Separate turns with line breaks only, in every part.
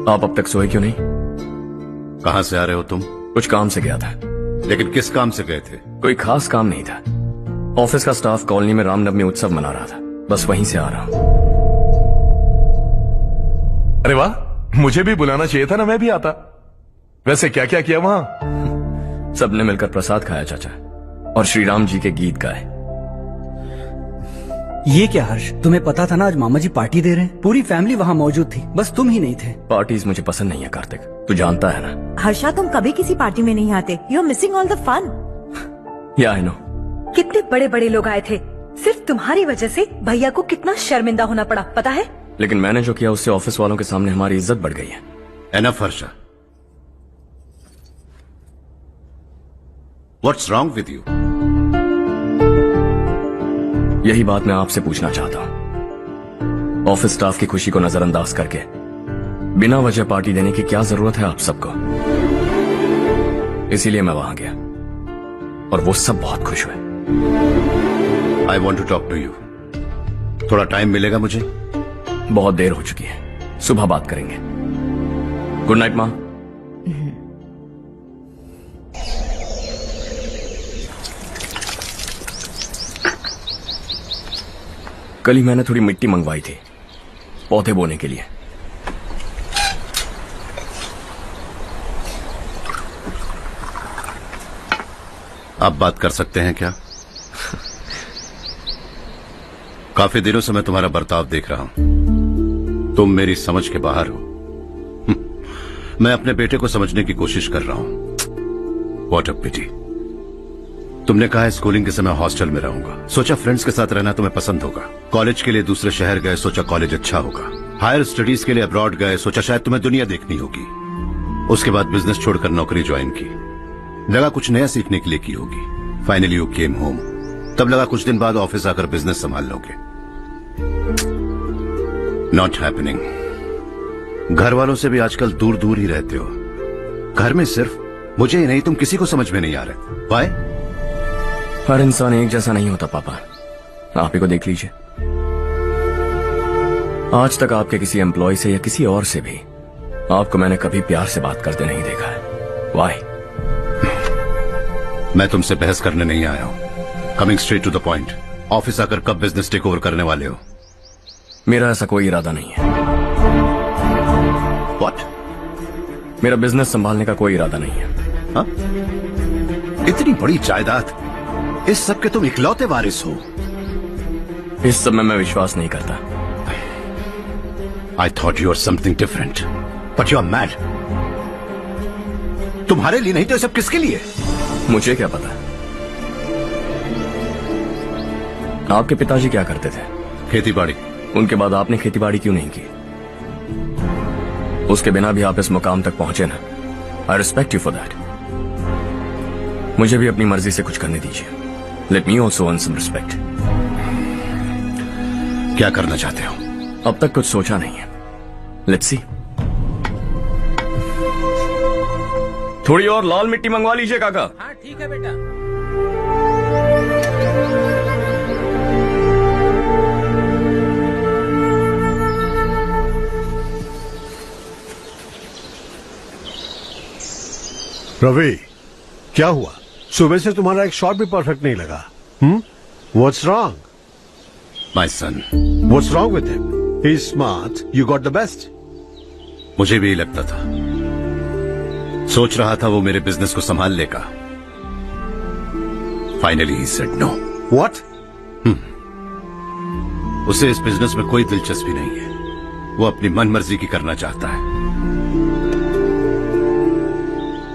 आप अब तक सोए क्यों नहीं?
कहां से आ रहे हो तुम?
कुछ काम से गया था।
लेकिन किस काम से गए थे?
कोई खास काम नहीं था। ऑफिस का स्टाफ कॉलोनी में रामनवमी उत्सव मना रहा था, बस वहीं से आ रहा हूं।
अरे वाह, मुझे भी बुलाना चाहिए था ना, मैं भी आता। वैसे क्या क्या किया वहां?
सबने मिलकर प्रसाद खाया चाचा, और श्री राम जी के गीत गाए।
ये क्या हर्ष, तुम्हें पता था ना आज मामा जी पार्टी दे रहे हैं? पूरी फैमिली वहाँ मौजूद थी, बस तुम ही नहीं थे।
पार्टीज मुझे पसंद नहीं है कार्तिक, तू जानता है ना।
हर्षा, तुम कभी किसी पार्टी में नहीं आते। You are missing all the fun.
या आई नो।
कितने बड़े बड़े लोग आए थे, सिर्फ तुम्हारी वजह से भैया को कितना शर्मिंदा होना पड़ा, पता है?
लेकिन मैंने जो किया उससे ऑफिस वालों के सामने हमारी इज्जत बढ़ गई है।
Enough Harsha, what's wrong with you?
यही बात मैं आपसे पूछना चाहता हूं। ऑफिस स्टाफ की खुशी को नजरअंदाज करके बिना वजह पार्टी देने की क्या जरूरत है आप सबको? इसीलिए मैं वहां गया और वो सब बहुत खुश हुए।
I want to talk to you. थोड़ा टाइम मिलेगा मुझे?
बहुत देर हो चुकी है, सुबह बात करेंगे। गुड नाइट मां। कल ही मैंने थोड़ी मिट्टी मंगवाई थी पौधे बोने के लिए।
आप बात कर सकते हैं क्या? काफी दिनों से मैं तुम्हारा बर्ताव देख रहा हूं। तुम मेरी समझ के बाहर हो। मैं अपने बेटे को समझने की कोशिश कर रहा हूं। व्हाट अ पिटी। तुमने कहा स्कूलिंग के समय हॉस्टल में रहूंगा, सोचा फ्रेंड्स के साथ रहना तुम्हें पसंद होगा। कॉलेज के लिए दूसरे शहर गए, सोचा कॉलेज अच्छा होगा। हायर स्टडीज के लिए अब्रॉड गए, सोचा शायद तुम्हें दुनिया देखनी होगी। उसके बाद बिजनेस छोड़कर नौकरी ज्वाइन की, लगा कुछ नया सीखने के लिए की होगी। फाइनली यू केम होम, तब लगा कुछ दिन बाद ऑफिस आकर बिजनेस संभाल लोगे। Not happening. घर वालों से भी आजकल दूर दूर ही रहते हो। घर में सिर्फ मुझे ही नहीं, तुम किसी को समझ में नहीं आ रहे। वाई?
हर इंसान एक जैसा नहीं होता पापा, आप ही को देख लीजिए। आज तक आपके किसी एम्प्लॉय से या किसी और से भी आपको मैंने कभी प्यार से बात करते नहीं देखा है। वाई?
मैं तुमसे बहस करने नहीं आया हूं। Coming straight to the point, office आकर कब बिजनेस टेक ओवर करने वाले हो?
मेरा ऐसा कोई इरादा नहीं है।
व्हाट?
मेरा बिजनेस संभालने का कोई इरादा नहीं है।
हा? इतनी बड़ी जायदाद, इस सब के तुम इकलौते वारिस हो।
इस सब में मैं विश्वास नहीं करता।
I thought you are something different, but you are mad. तुम्हारे लिए नहीं तो ये सब किसके लिए?
मुझे क्या पता। आपके पिताजी क्या करते थे?
खेती बाड़ी।
उनके बाद आपने खेती बाड़ी क्यों नहीं की? उसके बिना भी आप इस मुकाम तक पहुंचे ना। I respect you for that. मुझे भी अपनी मर्जी से कुछ करने दीजिए। Let me also earn some respect.
क्या करना चाहते हो?
अब तक कुछ सोचा नहीं है। Let's see. थोड़ी और लाल मिट्टी मंगवा लीजिए काका।
हाँ ठीक है बेटा।
रवि, क्या हुआ? सुबह से तुम्हारा एक शॉट भी परफेक्ट नहीं लगा। What's wrong?
My son.
What's wrong with him? He is smart, you got the best.
मुझे भी लगता था, सोच रहा था वो मेरे बिजनेस को संभाल लेगा। Finally he said no.
What?
उसे इस बिजनेस में कोई दिलचस्पी नहीं है। वो अपनी मनमर्जी की करना चाहता है।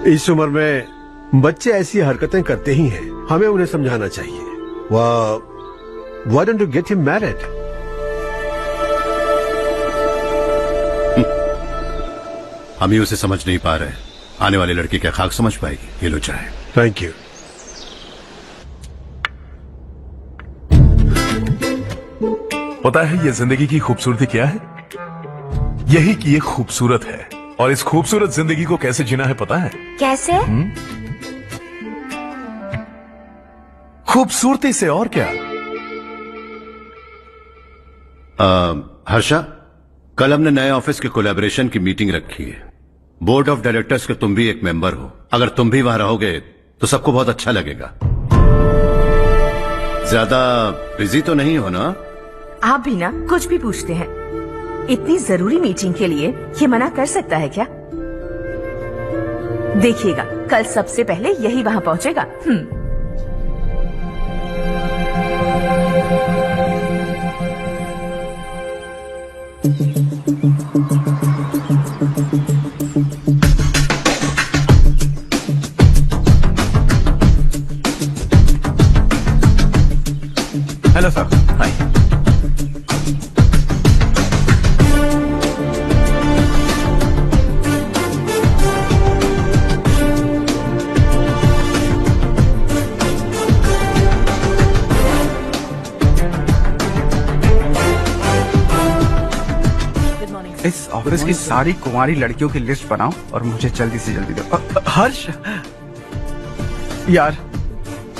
इस उम्र में बच्चे ऐसी हरकतें करते ही हैं, हमें उन्हें समझाना चाहिए। Why don't you get him married?
हम ही उसे समझ नहीं पा रहे, आने वाली लड़की क्या खाक समझ पाएगी? ये लो चाहे।
Thank you.
पता है ये जिंदगी की खूबसूरती क्या है? यही कि ये खूबसूरत है, और इस खूबसूरत जिंदगी को कैसे जीना है पता है?
कैसे?
खूबसूरती से, और क्या।
हर्षा, कल हमने नए ऑफिस के कोलैबोरेशन की मीटिंग रखी है। बोर्ड ऑफ डायरेक्टर्स के तुम भी एक मेंबर हो। अगर तुम भी वहां रहोगे तो सबको बहुत अच्छा लगेगा। ज्यादा बिजी तो नहीं हो ना?
आप भी ना कुछ भी पूछते हैं। इतनी जरूरी मीटिंग के लिए ये मना कर सकता है क्या? देखिएगा कल सबसे पहले यही वहां पहुंचेगा।
Hello sir. हाय। इस ऑफिस की सारी कुंवारी लड़कियों की लिस्ट बनाओ और मुझे जल्दी से जल्दी दो। हर्ष यार,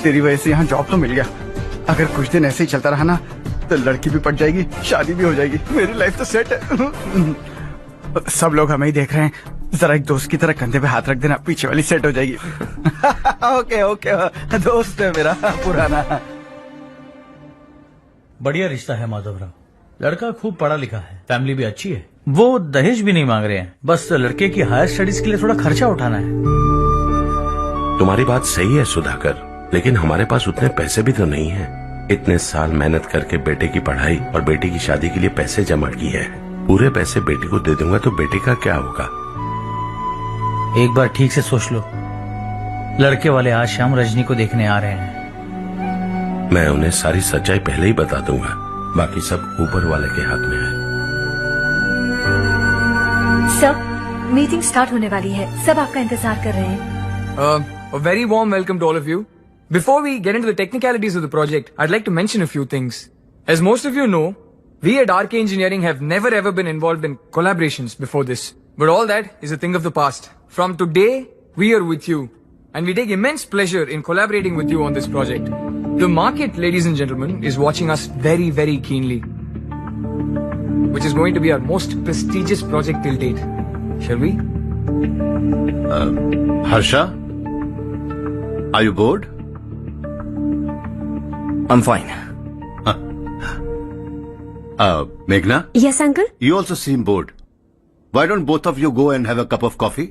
तेरी वजह से यहाँ जॉब तो मिल गया। अगर कुछ दिन ऐसे ही चलता रहा ना तो लड़की भी पट जाएगी, शादी भी हो जाएगी, मेरी लाइफ तो सेट है। सब लोग हमें ही देख रहे हैं, जरा एक दोस्त की तरह कंधे पे हाथ रख देना, पीछे वाली सेट हो जाएगी। ओके ओके, दोस्त है मेरा पुराना।
बढ़िया रिश्ता है माधवराव। लड़का खूब पढ़ा लिखा है, फैमिली भी अच्छी है। वो दहेज भी नहीं मांग रहे हैं, बस लड़के की हायर स्टडीज के लिए थोड़ा खर्चा उठाना है।
तुम्हारी बात सही है सुधाकर, लेकिन हमारे पास उतने पैसे भी तो नहीं हैं। इतने साल मेहनत करके बेटे की पढ़ाई और बेटी की शादी के लिए पैसे जमा किए हैं। पूरे पैसे बेटी को दे दूंगा तो बेटे का क्या होगा?
एक बार ठीक से सोच लो। लड़के वाले आज शाम रजनी को देखने आ रहे हैं।
मैं उन्हें सारी सच्चाई पहले ही बता दूंगा, बाकी सब ऊपर वाले के हाथ में है।
सब मीटिंग स्टार्ट होने वाली है, सब आपका इंतजार कर रहे हैं।
A very warm welcome to all of you. Before we get into the technicalities of the project, I'd like to mention a few things. As most of you know, we at RK Engineering have never ever been involved in collaborations before this. But all that is a thing of the past. From today, we are with you. And we take immense pleasure in collaborating with you on this project. The market, ladies and gentlemen, is watching us very, very keenly. Which is going to be our most prestigious project till date. Shall we?
Harsha? Are you bored?
I'm fine.
Meghna?
Yes uncle.
You also seem bored. Why don't both of you go and have a cup of coffee?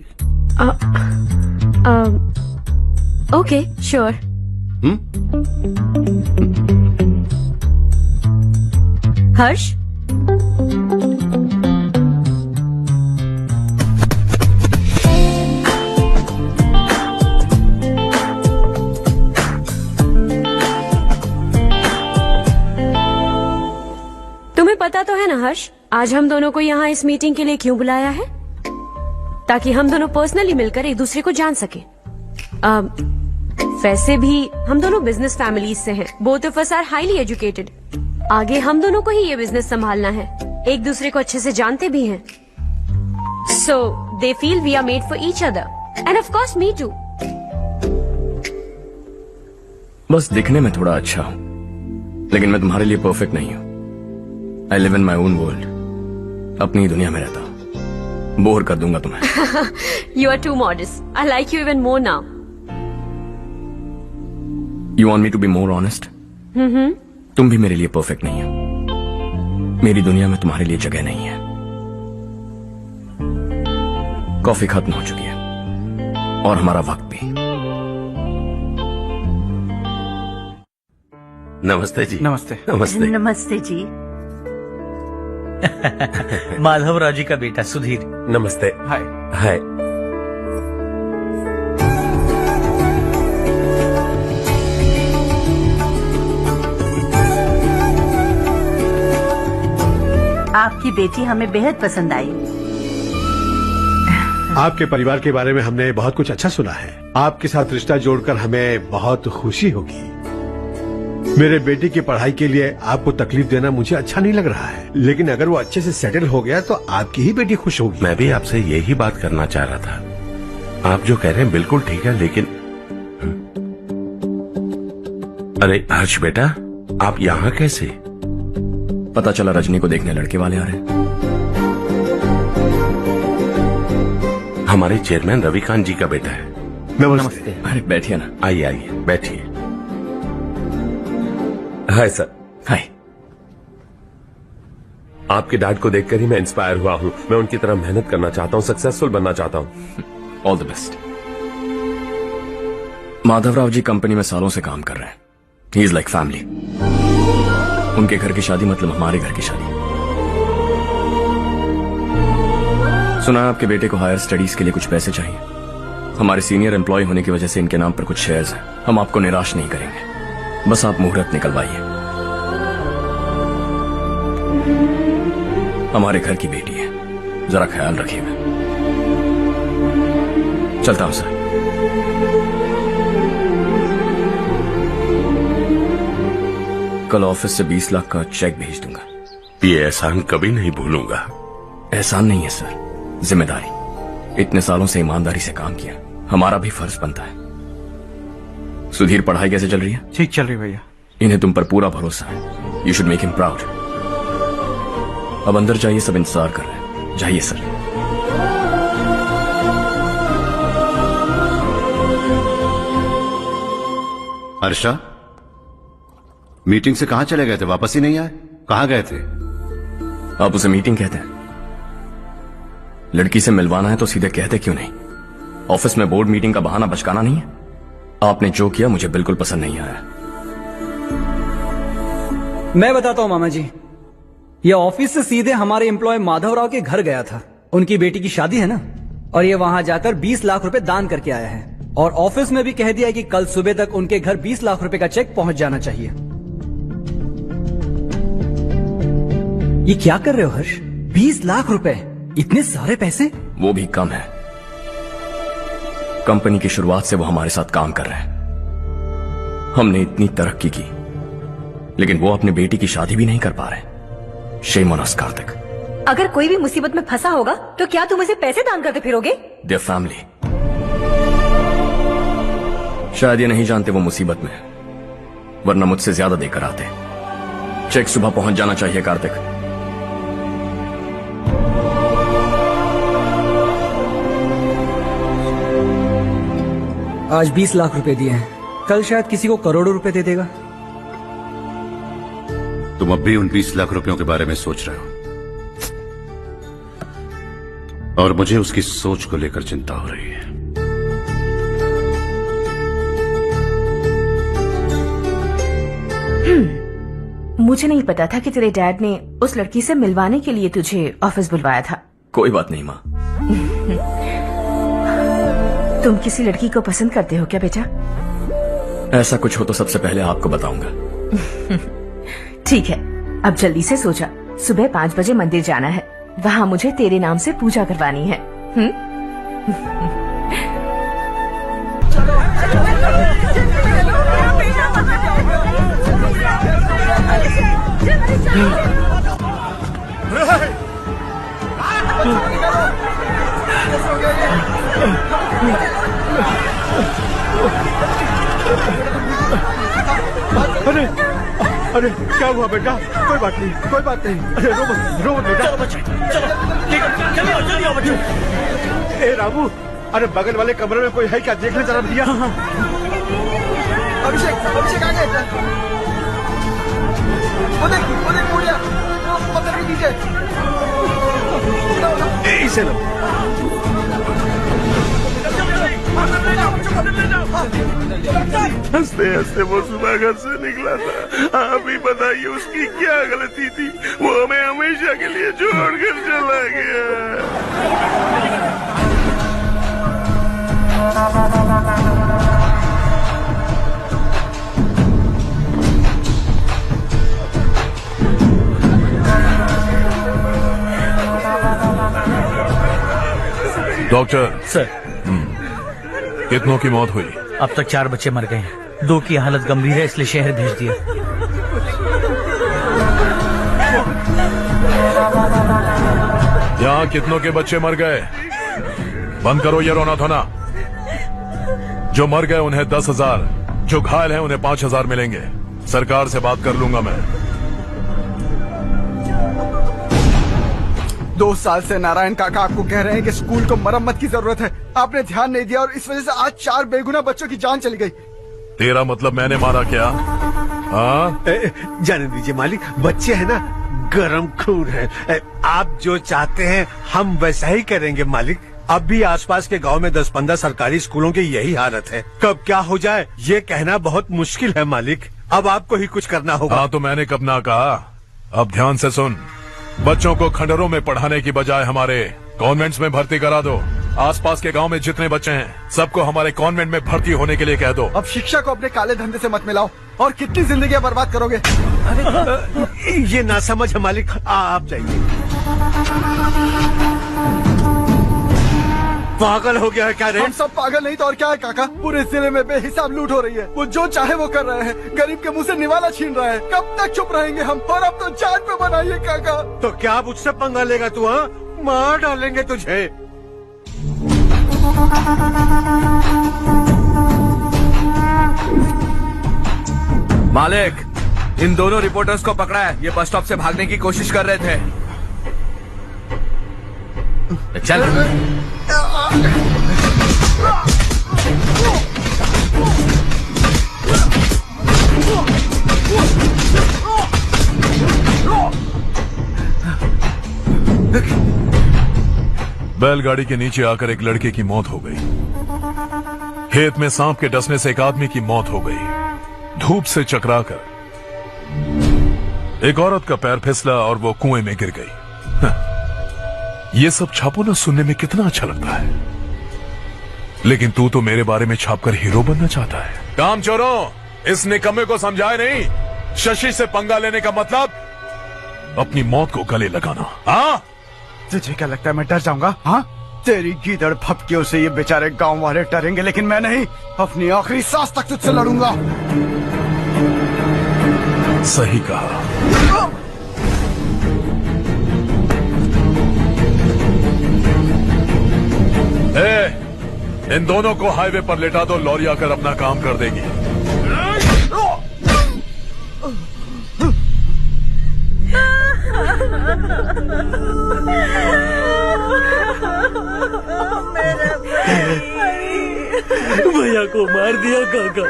Okay sure. Harsh, तुम्हें पता तो है ना हर्ष, आज हम दोनों को यहाँ इस मीटिंग के लिए क्यों बुलाया है? ताकि हम दोनों पर्सनली मिलकर एक दूसरे को जान सके। वैसे भी हम दोनों बिजनेस फैमिलीज से हैं। Both of us are highly educated. आगे हम दोनों को ही ये बिजनेस संभालना है। एक दूसरे को अच्छे से जानते भी हैं। So they feel we are made for each other and of course me too.
बस दिखने में थोड़ा अच्छा हूं, लेकिन मैं तुम्हारे लिए परफेक्ट नहीं हूं। I live in my own world, अपनी दुनिया में रहता हूं। बोर कर दूंगा तुम्हें।
You are too modest. I like you even more now.
You want me to be more honest? तुम भी मेरे लिए परफेक्ट नहीं हो। मेरी दुनिया में तुम्हारे लिए जगह नहीं है। कॉफी खत्म हो चुकी है और हमारा वक्त भी।
नमस्ते जी।
नमस्ते।
नमस्ते।
नमस्ते जी।
माधवराव जी का बेटा सुधीर।
नमस्ते।
हाय।
हाय।
आपकी बेटी हमें बेहद पसंद आई।
आपके परिवार के बारे में हमने बहुत कुछ अच्छा सुना है। आपके साथ रिश्ता जोड़कर हमें बहुत खुशी होगी। मेरे बेटे की पढ़ाई के लिए आपको तकलीफ देना मुझे अच्छा नहीं लग रहा है, लेकिन अगर वो अच्छे से सेटल हो गया तो आपकी ही बेटी खुश होगी।
मैं भी आपसे यही बात करना चाह रहा था। आप जो कह रहे हैं बिल्कुल ठीक है, लेकिन अरे हर्ष बेटा, आप यहाँ कैसे?
पता चला रजनी को देखने लड़के वाले आ रहे हैं।
हमारे चेयरमैन रविकांत जी का बेटा है।
नमस्ते।
अरे बैठिए ना।
आइए आइए बैठिए। Hi sir.
हाय।
आपके डैड को देखकर ही मैं इंस्पायर हुआ हूँ। मैं उनकी तरह मेहनत करना चाहता हूँ, सक्सेसफुल बनना चाहता हूँ।
All the best. Madhavrao ji company में सालों से काम कर रहे हैं। He is like family. उनके घर की शादी मतलब हमारे घर की शादी। सुना है आपके बेटे को हायर स्टडीज के लिए कुछ पैसे चाहिए। हमारे सीनियर एम्प्लॉय होने की वजह से इनके नाम पर कुछ शेयर्स हैं। हम आपको निराश नहीं करेंगे, बस आप मुहूर्त निकलवाइए। हमारे घर की बेटी है, जरा ख्याल रखिएगा। चलता हूं सर। कल ऑफिस से 20 लाख का चेक भेज दूंगा।
ये एहसान कभी नहीं भूलूंगा।
एहसान नहीं है सर, जिम्मेदारी। इतने सालों से ईमानदारी से काम किया, हमारा भी फर्ज बनता है। सुधीर, पढ़ाई कैसे चल रही है?
ठीक चल रही भैया।
इन्हें तुम पर पूरा भरोसा है। You should make him proud. अब अंदर जाइए, सब इंतजार कर रहे हैं। जाइए सर।
हर्षा, मीटिंग से कहां चले गए थे? वापस ही नहीं आए? कहां गए थे?
आप उसे मीटिंग कहते हैं? लड़की से मिलवाना है तो सीधे कहते क्यों नहीं? ऑफिस में बोर्ड मीटिंग का बहाना बचकाना नहीं है। आपने जो किया मुझे बिल्कुल पसंद नहीं आया।
मैं बताता हूँ मामा जी, ये ऑफिस से सीधे हमारे एम्प्लॉय माधवराव के घर गया था। उनकी बेटी की शादी है ना, और ये वहां जाकर 20 लाख रुपए दान करके आया है। और ऑफिस में भी कह दिया कि कल सुबह तक उनके घर 20 लाख रुपए का चेक पहुंच जाना चाहिए। ये क्या कर रहे हो हर्ष? 20 लाख रुपए, इतने सारे पैसे?
वो भी कम है। कंपनी की शुरुआत से वो हमारे साथ काम कर रहे हैं। हमने इतनी तरक्की की, लेकिन वो अपनी बेटी की शादी भी नहीं कर पा रहे। Shame on us Kartik.
अगर कोई भी मुसीबत में फंसा होगा तो क्या तुम उसे पैसे दान करते फिरोगे?
Their family. शायद ये नहीं जानते वो मुसीबत में है, वरना मुझसे ज्यादा देकर आते। चेक सुबह पहुंच जाना चाहिए कार्तिक।
आज 20 लाख रुपए दिए हैं, कल शायद किसी को करोड़ों रुपए दे देगा।
तुम अब भी उन 20 लाख रुपयों के बारे में सोच रहे हो, और मुझे उसकी सोच को लेकर चिंता हो रही है।
मुझे नहीं पता था कि तेरे डैड ने उस लड़की से मिलवाने के लिए तुझे ऑफिस बुलवाया था।
कोई बात नहीं माँ।
तुम किसी लड़की को पसंद करते हो क्या बेटा?
ऐसा कुछ हो तो सबसे पहले आपको बताऊंगा।
ठीक है, अब जल्दी से सो जा। सुबह 5 बजे मंदिर जाना है, वहाँ मुझे तेरे नाम से पूजा करवानी है।
अरे अरे क्या हुआ बेटा? कोई बात नहीं, कोई बात नहीं। अरे रो मत बेटा। चलो बच्चे, चलो जल्दी आओ बच्चे। ए रामू, अरे बगल वाले कमरे में कोई है क्या? देखने जरा भैया। अभिषेक अभिषेक आ गए। वो देख मुड़िया, वो पत्थर के नीचे। इसे लो।
हंसते हंसते वो सुबह घर से निकला था। आप ही बताइए उसकी क्या गलती थी? वो हमें हमेशा के लिए छोड़कर चला गया।
डॉक्टर
सर,
कितनों की मौत हुई?
अब तक 4 बच्चे मर गए हैं। 2 की हालत गंभीर है, इसलिए शहर भेज दिया।
यहाँ कितनों के बच्चे मर गए? बंद करो ये रोना धोना। जो मर गए उन्हें 10,000, जो घायल हैं उन्हें 5,000 मिलेंगे। सरकार से बात कर लूंगा मैं।
2 साल से नारायण काका आपको कह रहे हैं कि स्कूल को मरम्मत की जरूरत है। आपने ध्यान नहीं दिया और इस वजह से आज 4 बेगुनाह बच्चों की जान चली गई।
तेरा मतलब मैंने मारा क्या? हाँ,
जाने दीजिए मालिक, बच्चे हैं ना, गरम खून है। आप जो चाहते हैं हम वैसा ही करेंगे मालिक। अब भी आसपास के गांव में 10-15 सरकारी स्कूलों की यही हालत है। कब क्या हो जाए ये कहना बहुत मुश्किल है मालिक। अब आपको ही कुछ करना होगा।
हाँ तो मैंने कब ना कहा। अब ध्यान से सुन, बच्चों को खंडरों में पढ़ाने की बजाय हमारे कॉन्वेंट्स में भर्ती करा दो। आसपास के गांव में जितने बच्चे हैं सबको हमारे कॉन्वेंट में भर्ती होने के लिए कह दो।
अब शिक्षा को अपने काले धंधे से मत मिलाओ। और कितनी जिंदगियां बर्बाद करोगे?
ये ना समझ है मालिक, आप जाइए। पागल हो गया है क्या रे?
हम सब पागल नहीं तो और क्या है काका। पूरे जिले में बेहिसाब लूट हो रही है। वो जो चाहे वो कर रहे हैं। गरीब के मुंह से निवाला छीन रहा है। कब तक चुप रहेंगे हम? और अब तो जान पे बनाइए काका।
तो क्या मुझसे पंगा लेगा तू? हाँ, मार डालेंगे तुझे।
मालिक, इन दोनों रिपोर्टर्स को पकड़ा है। ये बस स्टॉप से भागने की कोशिश कर रहे थे। चल।
बैलगाड़ी के नीचे आकर एक लड़के की मौत हो गई। खेत में सांप के डसने से एक आदमी की मौत हो गई। धूप से चकराकर एक औरत का पैर फिसला और वो कुएं में गिर गई। ये सब छापो ना सुनने में कितना अच्छा लगता है, लेकिन तू तो मेरे बारे में छापकर हीरो बनना चाहता है। काम चोरों, इस निकम्मे को समझाए नहीं। शशि से पंगा लेने का मतलब अपनी मौत को गले लगाना। हाँ,
तुझे क्या लगता है मैं डर जाऊंगा? हाँ, तेरी गीदड़ फपकियों से ये बेचारे गांव वाले डरेंगे, लेकिन मैं नहीं। अपनी आखिरी सांस तक तुझसे लड़ूंगा।
सही कहा। इन दोनों को हाईवे पर लेटा दो। लॉरी आकर अपना काम कर देगी।
भैया को मार दिया काका।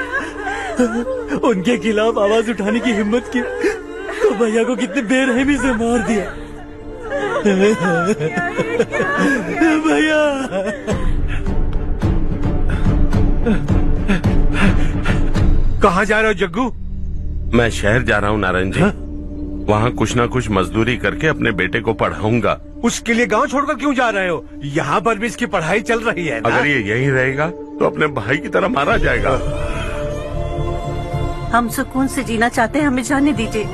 उनके खिलाफ आवाज उठाने की हिम्मत की तो भैया को कितने बेरहमी से मार दिया। भैया
कहाँ जा रहे हो जग्गू?
मैं शहर जा रहा हूँ नारायण जी। वहाँ कुछ ना कुछ मजदूरी करके अपने बेटे को पढ़ाऊंगा।
उसके लिए गांव छोड़कर क्यों जा रहे हो? यहाँ पर भी इसकी पढ़ाई चल रही है ना?
अगर ये यहीं रहेगा तो अपने भाई की तरह मारा जाएगा।
हम सुकून से जीना चाहते हैं, हमें जाने दीजिए।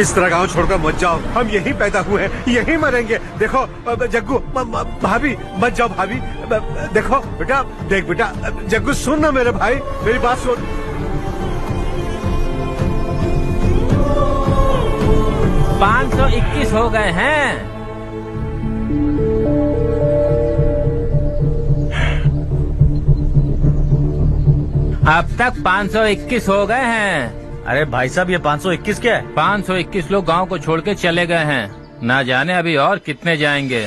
इस तरह गांव छोड़कर मत जाओ। हम यहीं पैदा हुए हैं, यहीं मरेंगे। देखो जग्गू, भाभी मत जाओ। भाभी देखो बेटा, देख बेटा, जग्गू सुन ना मेरे भाई, मेरी बात सुन।
521 हो गए हैं। अब तक 521 हो गए हैं।
अरे भाई साहब, ये 521 क्या है?
521 लोग गांव को छोड़ के चले गए हैं। ना जाने अभी और कितने जाएंगे।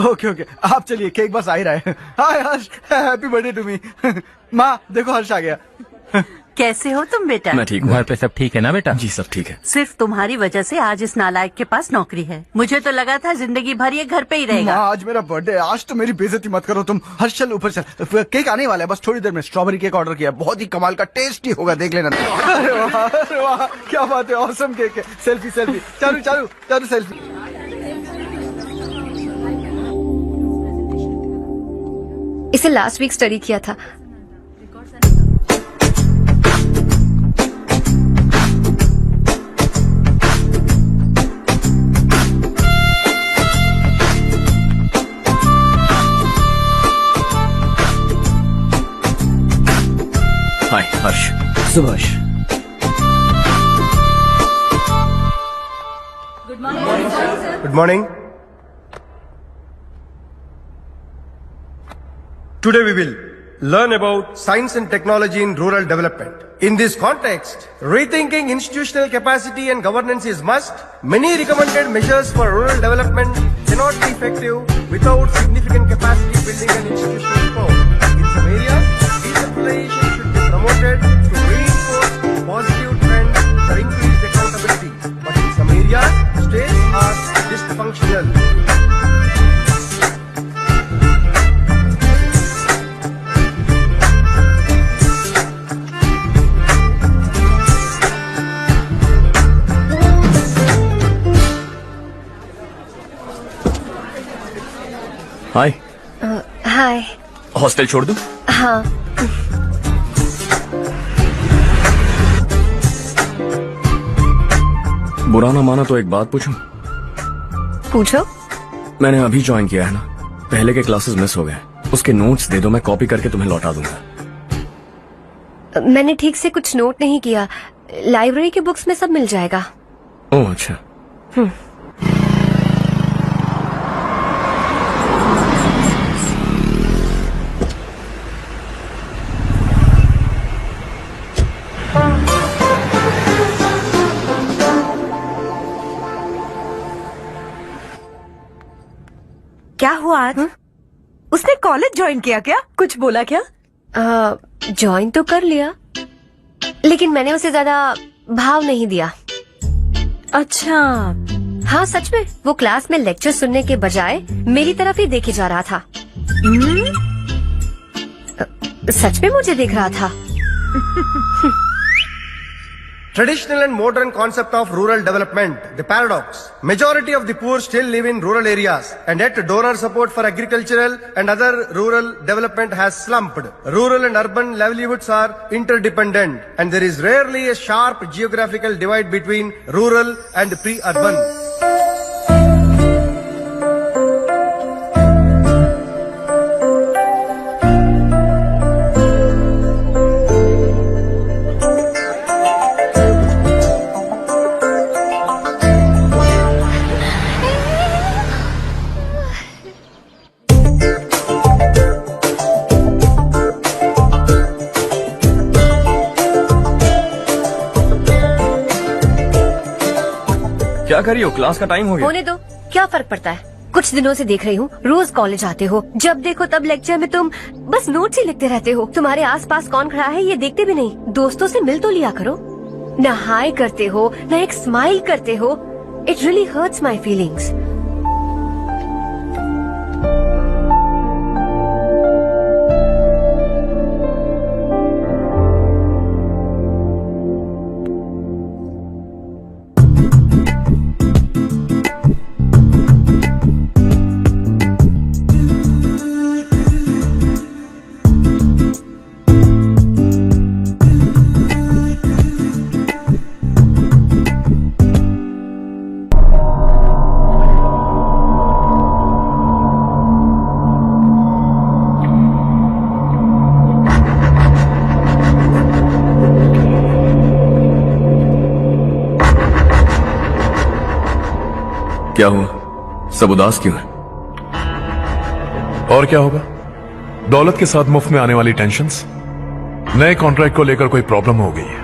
ओके ओके, आप चलिए, केक बस आ ही रहा है। हाय हर्ष, हैप्पी बर्थडे टू मी। माँ देखो, हर्ष आ गया।
कैसे हो तुम बेटा?
मैं ठीक हूँ।
घर पे सब ठीक है ना बेटा?
जी सब ठीक है।
सिर्फ तुम्हारी वजह से आज इस नालायक के पास नौकरी है। मुझे तो लगा था जिंदगी भर ये घर पे ही रहेगा।
माँ, आज मेरा बर्थडे, आज तो मेरी बेइज्जती मत करो तुम। हर्ष चल ऊपर चल, केक आने वाला है बस थोड़ी देर में। स्ट्रॉबेरी केक ऑर्डर किया, बहुत ही कमाल का, टेस्टी होगा, देख लेना। अरे वाह, क्या बात है, ऑसम केक है। सेल्फी सेल्फी, चालू चालू चालू सेल्फी।
इसे लास्ट वीक स्टडी किया था।
हाय हर्ष।
Subhash.
Good morning. Today we will learn about science and technology in rural development. In this context, rethinking institutional capacity and governance is must. Many recommended measures for rural development cannot be effective without significant capacity building and institutional reform. In some areas, decentralization should be promoted to reinforce positive trends or increase accountability. But in some areas, states are dysfunctional.
Hi.
Hi.
Hostel छोड़ दूं?
हाँ।
बुरा ना माना तो एक बात पूछूं?
पूछो।
मैंने अभी ज्वाइन किया है ना, पहले के क्लासेस मिस हो गए, उसके नोट्स दे दो, मैं कॉपी करके तुम्हें लौटा दूंगा।
मैंने ठीक से कुछ नोट नहीं किया, लाइब्रेरी के बुक्स में सब मिल जाएगा।
ओह अच्छा।
क्या हुआ आज? उसने कॉलेज ज्वाइन किया क्या? कुछ बोला क्या?
ज्वाइन तो कर लिया, लेकिन मैंने उसे ज्यादा भाव नहीं दिया।
अच्छा।
हाँ सच में, वो क्लास में लेक्चर सुनने के बजाय मेरी तरफ ही देखे जा रहा था। सच में मुझे देख रहा था।
Traditional and modern concept of rural development, the paradox. Majority of the poor still live in rural areas, and yet donor support for agricultural and other rural development has slumped. Rural and urban livelihoods are interdependent, and there is rarely a sharp geographical divide between rural and pre-urban.
क्या कर रही हो? Class का time हो गया।
होने दो, क्या फर्क पड़ता है? कुछ दिनों से देख रही हूँ, रोज कॉलेज आते हो, जब देखो तब लेक्चर में तुम बस नोट्स ही लिखते रहते हो। तुम्हारे आसपास कौन खड़ा है ये देखते भी नहीं। दोस्तों से मिल तो लिया करो। न हाय करते हो, न एक स्माइल करते हो। It really hurts my feelings.
क्या हुआ? सब उदास क्यों है?
और क्या होगा? दौलत के साथ मुफ्त में आने वाली टेंशन्स। नए कॉन्ट्रैक्ट को लेकर कोई प्रॉब्लम हो गई है।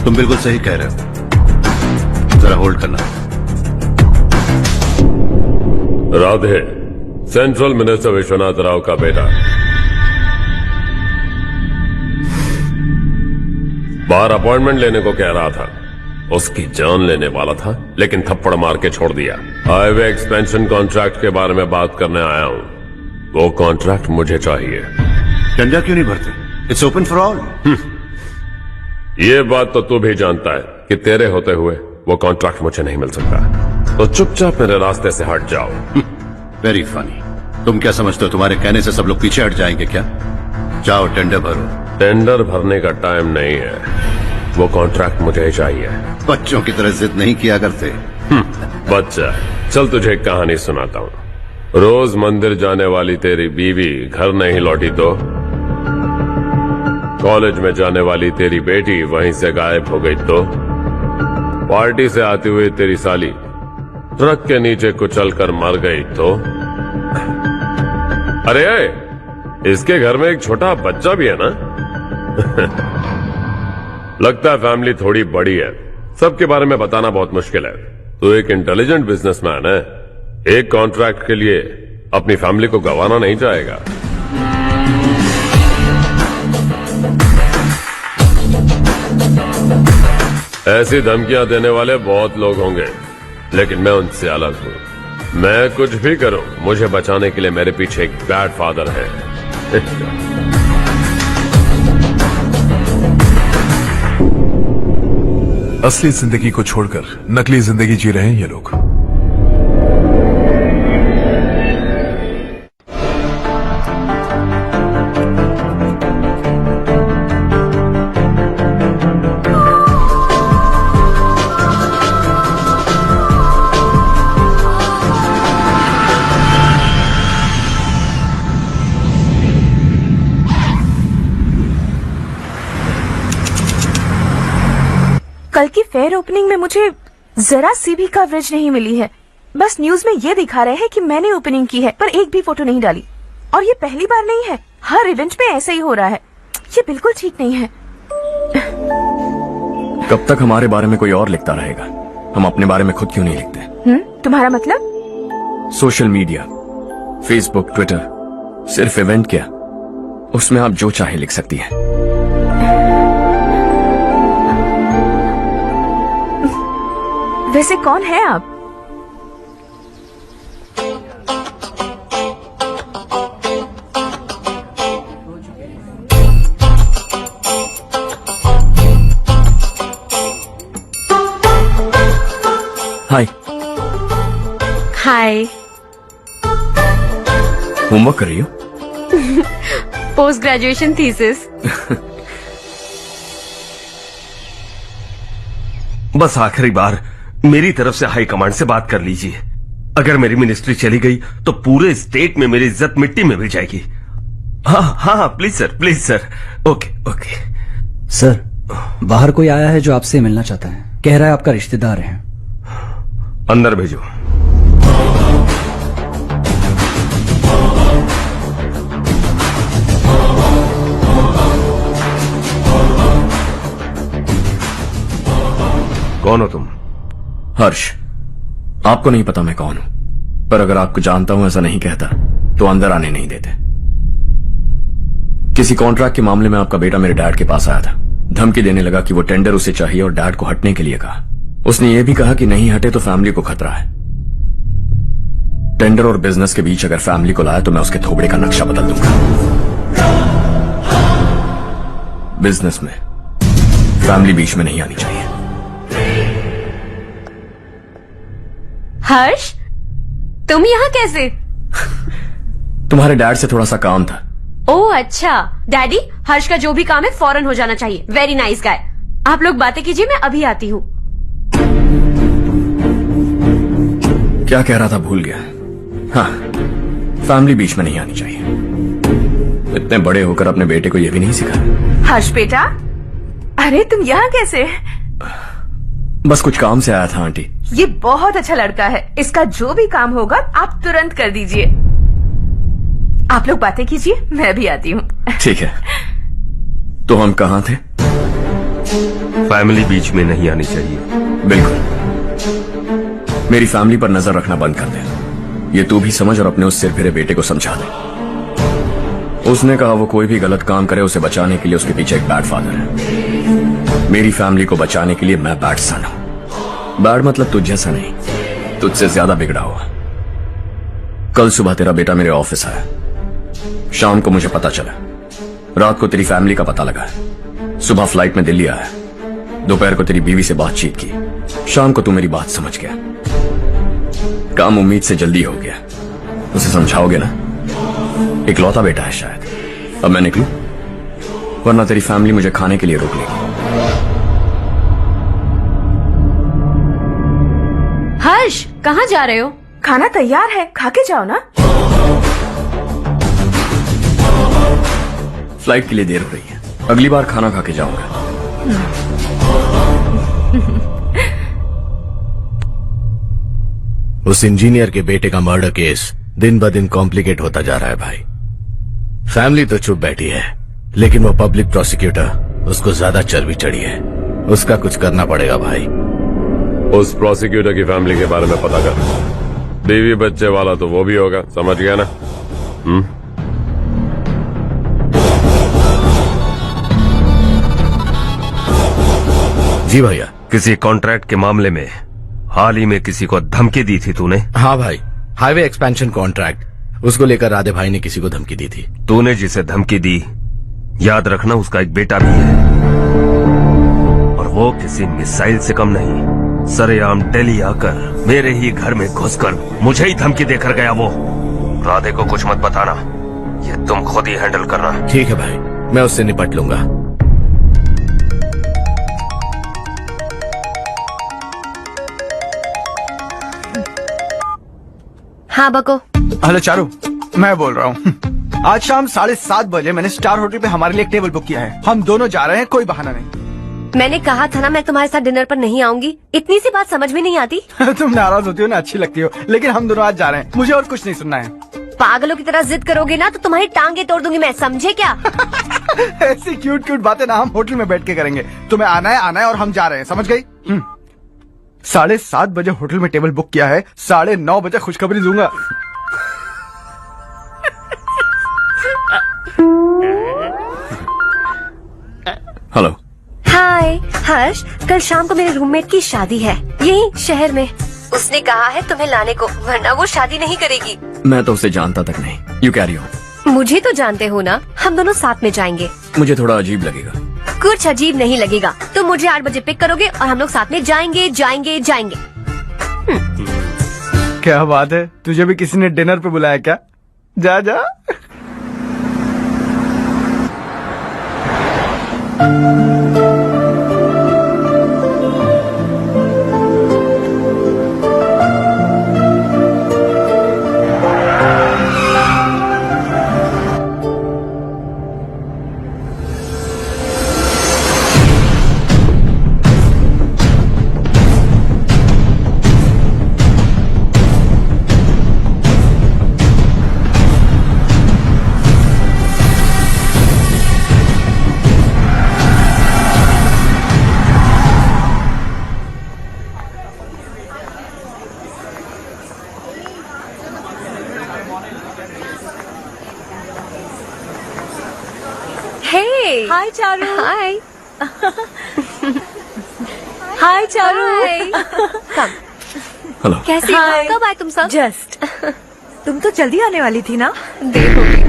तुम बिल्कुल सही कह रहे हो, जरा होल्ड करना।
राधे, सेंट्रल मिनिस्टर विश्वनाथ राव का बेटा। बाहर अपॉइंटमेंट लेने को कह रहा था, उसकी जान लेने वाला था, लेकिन थप्पड़ मार के छोड़ दिया। हाईवे एक्सपेंशन कॉन्ट्रैक्ट के बारे में बात करने आया हूँ। वो कॉन्ट्रैक्ट मुझे चाहिए।
डंडा क्यों नहीं भरते? It's open for all.
ये बात तो तू भी जानता है कि तेरे होते हुए वो कॉन्ट्रैक्ट मुझे नहीं मिल सकता, तो चुपचाप मेरे रास्ते से हट जाओ।
Very funny. तुम क्या समझते हो तुम्हारे कहने से सब लोग पीछे हट जाएंगे क्या? जाओ टेंडर भरो।
टेंडर भरने का टाइम नहीं है, वो कॉन्ट्रैक्ट मुझे ही चाहिए।
बच्चों की तरह जिद नहीं किया करते।
बच्चा, चल तुझे एक कहानी सुनाता हूँ। रोज मंदिर जाने वाली तेरी बीवी घर नहीं लौटी तो कॉलेज में जाने वाली तेरी बेटी वहीं से गायब हो गई तो पार्टी से आती हुई तेरी साली ट्रक के नीचे कुचल कर मर गई तो? अरे इसके घर में एक छोटा बच्चा भी है ना? लगता है फैमिली थोड़ी बड़ी है, सबके बारे में बताना बहुत मुश्किल है। तो एक इंटेलिजेंट बिजनेसमैन है, एक कॉन्ट्रैक्ट के लिए अपनी फैमिली को गंवाना नहीं चाहेगा। ऐसी धमकियां देने वाले बहुत लोग होंगे, लेकिन मैं उनसे अलग हूं। मैं कुछ भी करूं, मुझे बचाने के लिए मेरे पीछे एक बैड फादर है।
असली जिंदगी को छोड़कर नकली जिंदगी जी रहे हैं ये लोग।
कल की फेयर ओपनिंग में मुझे जरा सी भी कवरेज नहीं मिली है। बस न्यूज में ये दिखा रहे हैं कि मैंने ओपनिंग की है, पर एक भी फोटो नहीं डाली। और ये पहली बार नहीं है, हर इवेंट में ऐसे ही हो रहा है। ये बिल्कुल ठीक नहीं है।
कब तक हमारे बारे में कोई और लिखता रहेगा? हम अपने बारे में खुद क्यों नहीं लिखते?
तुम्हारा मतलब?
सोशल मीडिया, फेसबुक, ट्विटर, सिर्फ इवेंट क्या, उसमें आप जो चाहे लिख सकती हैं।
वैसे कौन है आप?
हाय।
हाय।
होमवर्क कर रही हो?
Post graduation thesis.
बस आखिरी बार मेरी तरफ से हाई कमांड से बात कर लीजिए। अगर मेरी मिनिस्ट्री चली गई तो पूरे स्टेट में मेरी इज्जत मिट्टी में मिल जाएगी। हाँ हाँ हाँ, please sir, please sir. Okay okay.
Sir, बाहर कोई आया है जो आपसे मिलना चाहता है। कह रहा है आपका रिश्तेदार है।
अंदर भेजो। कौन हो तुम?
हर्ष। आपको नहीं पता मैं कौन हूं, पर अगर आपको जानता हूं ऐसा नहीं कहता तो अंदर आने नहीं देते। किसी कॉन्ट्रैक्ट के मामले में आपका बेटा मेरे डैड के पास आया था। धमकी देने लगा कि वो टेंडर उसे चाहिए और डैड को हटने के लिए कहा। उसने ये भी कहा कि नहीं हटे तो फैमिली को खतरा है। टेंडर और बिजनेस के बीच अगर फैमिली को लाया तो मैं उसके थोबड़े का नक्शा बदल दूंगा। बिजनेस में फैमिली बीच में नहीं आनी चाहिए।
हर्ष, तुम यहाँ कैसे?
तुम्हारे डैड से थोड़ा सा काम था।
ओह अच्छा। डैडी, हर्ष का जो भी काम है फौरन हो जाना चाहिए। Very nice guy. आप लोग बातें कीजिए, मैं अभी आती हूँ।
क्या कह रहा था भूल गया। हाँ, फैमिली बीच में नहीं आनी चाहिए। इतने बड़े होकर अपने बेटे को यह भी नहीं सिखा।
हर्ष बेटा, अरे तुम यहाँ कैसे?
बस कुछ काम से आया था आंटी।
ये बहुत अच्छा लड़का है। इसका जो भी काम होगा आप तुरंत कर दीजिए। आप लोग बातें कीजिए, मैं भी आती हूँ।
ठीक है। तो हम कहाँ थे?
फैमिली बीच में नहीं आनी चाहिए।
बिल्कुल। मेरी फैमिली पर नजर रखना बंद कर दे। ये तू भी समझ और अपने उस सिर फिरे बेटे को समझा दे। उसने कहा वो कोई भी गलत काम करे उसे बचाने के लिए उसके पीछे एक बैड फादर है। मेरी फैमिली को बचाने के लिए मैं बैड सन हूं। बैड मतलब तुझ जैसा नहीं, तुझसे ज्यादा बिगड़ा हुआ। कल सुबह तेरा बेटा मेरे ऑफिस आया। शाम को मुझे पता चला। रात को तेरी फैमिली का पता लगा। सुबह फ्लाइट में दिल्ली आया। दोपहर को तेरी बीवी से बातचीत की। शाम को तू मेरी बात समझ गया। काम उम्मीद से जल्दी हो गया। उसे समझाओगे ना? इकलौता बेटा है शायद। अब मैं निकलूं, वरना तेरी फैमिली मुझे खाने के लिए रोक लेगी।
हर्ष, कहाँ जा रहे हो?
खाना तैयार है, खा के जाओ ना।
फ्लाइट के लिए देर हो रही है। अगली बार खाना खा के जाऊंगा।
उस इंजीनियर के बेटे का मर्डर केस दिन ब दिन कॉम्प्लिकेट होता जा रहा है भाई। फैमिली तो चुप बैठी है, लेकिन वो पब्लिक प्रोसिक्यूटर उसको ज्यादा चर्बी चढ़ी है। उसका कुछ करना पड़ेगा भाई।
उस प्रोसिक्यूटर की फैमिली के बारे में पता कर। बीवी बच्चे वाला तो वो भी होगा, समझ गया ना?
जी भैया।
किसी कॉन्ट्रैक्ट के मामले में हाल ही में किसी को धमकी दी थी तूने?
हाँ भाई, हाईवे एक्सपेंशन कॉन्ट्रैक्ट, उसको लेकर राधे भाई ने किसी को धमकी दी थी।
तूने जिसे धमकी दी, याद रखना उसका एक बेटा भी है, और वो किसी मिसाइल से कम नहीं। सरेआम दिल्ली आकर मेरे ही घर में घुसकर मुझे ही धमकी देकर गया वो। राधे को कुछ मत बताना, ये तुम खुद ही हैंडल करना।
ठीक है भाई, मैं उससे निपट लूंगा।
हाँ बको।
हेलो चारू, मैं बोल रहा हूँ। आज शाम 7:30 बजे मैंने स्टार होटल पे हमारे लिए एक टेबल बुक किया है। हम दोनों जा रहे हैं, कोई बहाना नहीं।
मैंने कहा था ना मैं तुम्हारे साथ डिनर पर नहीं आऊंगी। इतनी सी बात समझ में नहीं आती?
तुम नाराज होती हो ना, अच्छी लगती हो, लेकिन हम दोनों आज जा रहे हैं। मुझे और कुछ नहीं सुनना है।
पागलों की तरह जिद करोगे ना तो तुम्हारी टांगे तोड़ दूंगी मैं, समझे क्या?
ऐसी क्यूट क्यूट बातें ना हम होटल में बैठ के करेंगे। तुम्हें आना है और हम जा रहे हैं, समझ गई? 7:30 बजे होटल में टेबल बुक किया है, 9:30 बजे खुशखबरी दूंगा।
हेलो।
हाय हर्ष, कल शाम को मेरे रूममेट की शादी है यही शहर में। उसने कहा है तुम्हें लाने को, वरना वो शादी नहीं करेगी।
मैं तो उसे जानता तक नहीं। You carry on.
मुझे तो जानते हो ना, हम दोनों साथ में जाएंगे।
मुझे थोड़ा अजीब लगेगा।
कुछ अजीब नहीं लगेगा। तुम मुझे 8 बजे पिक करोगे और हम लोग साथ में जाएंगे जाएंगे जाएंगे।
क्या बात है, तुझे भी किसी ने डिनर पे बुलाया क्या? जा जा।
हाय चारू।
हाय।
हाय चारू।
कम।
हेलो।
कैसे हो? कब आए तुम सब?
जस्ट। तुम तो जल्दी आने वाली थी ना?
देर हो गई।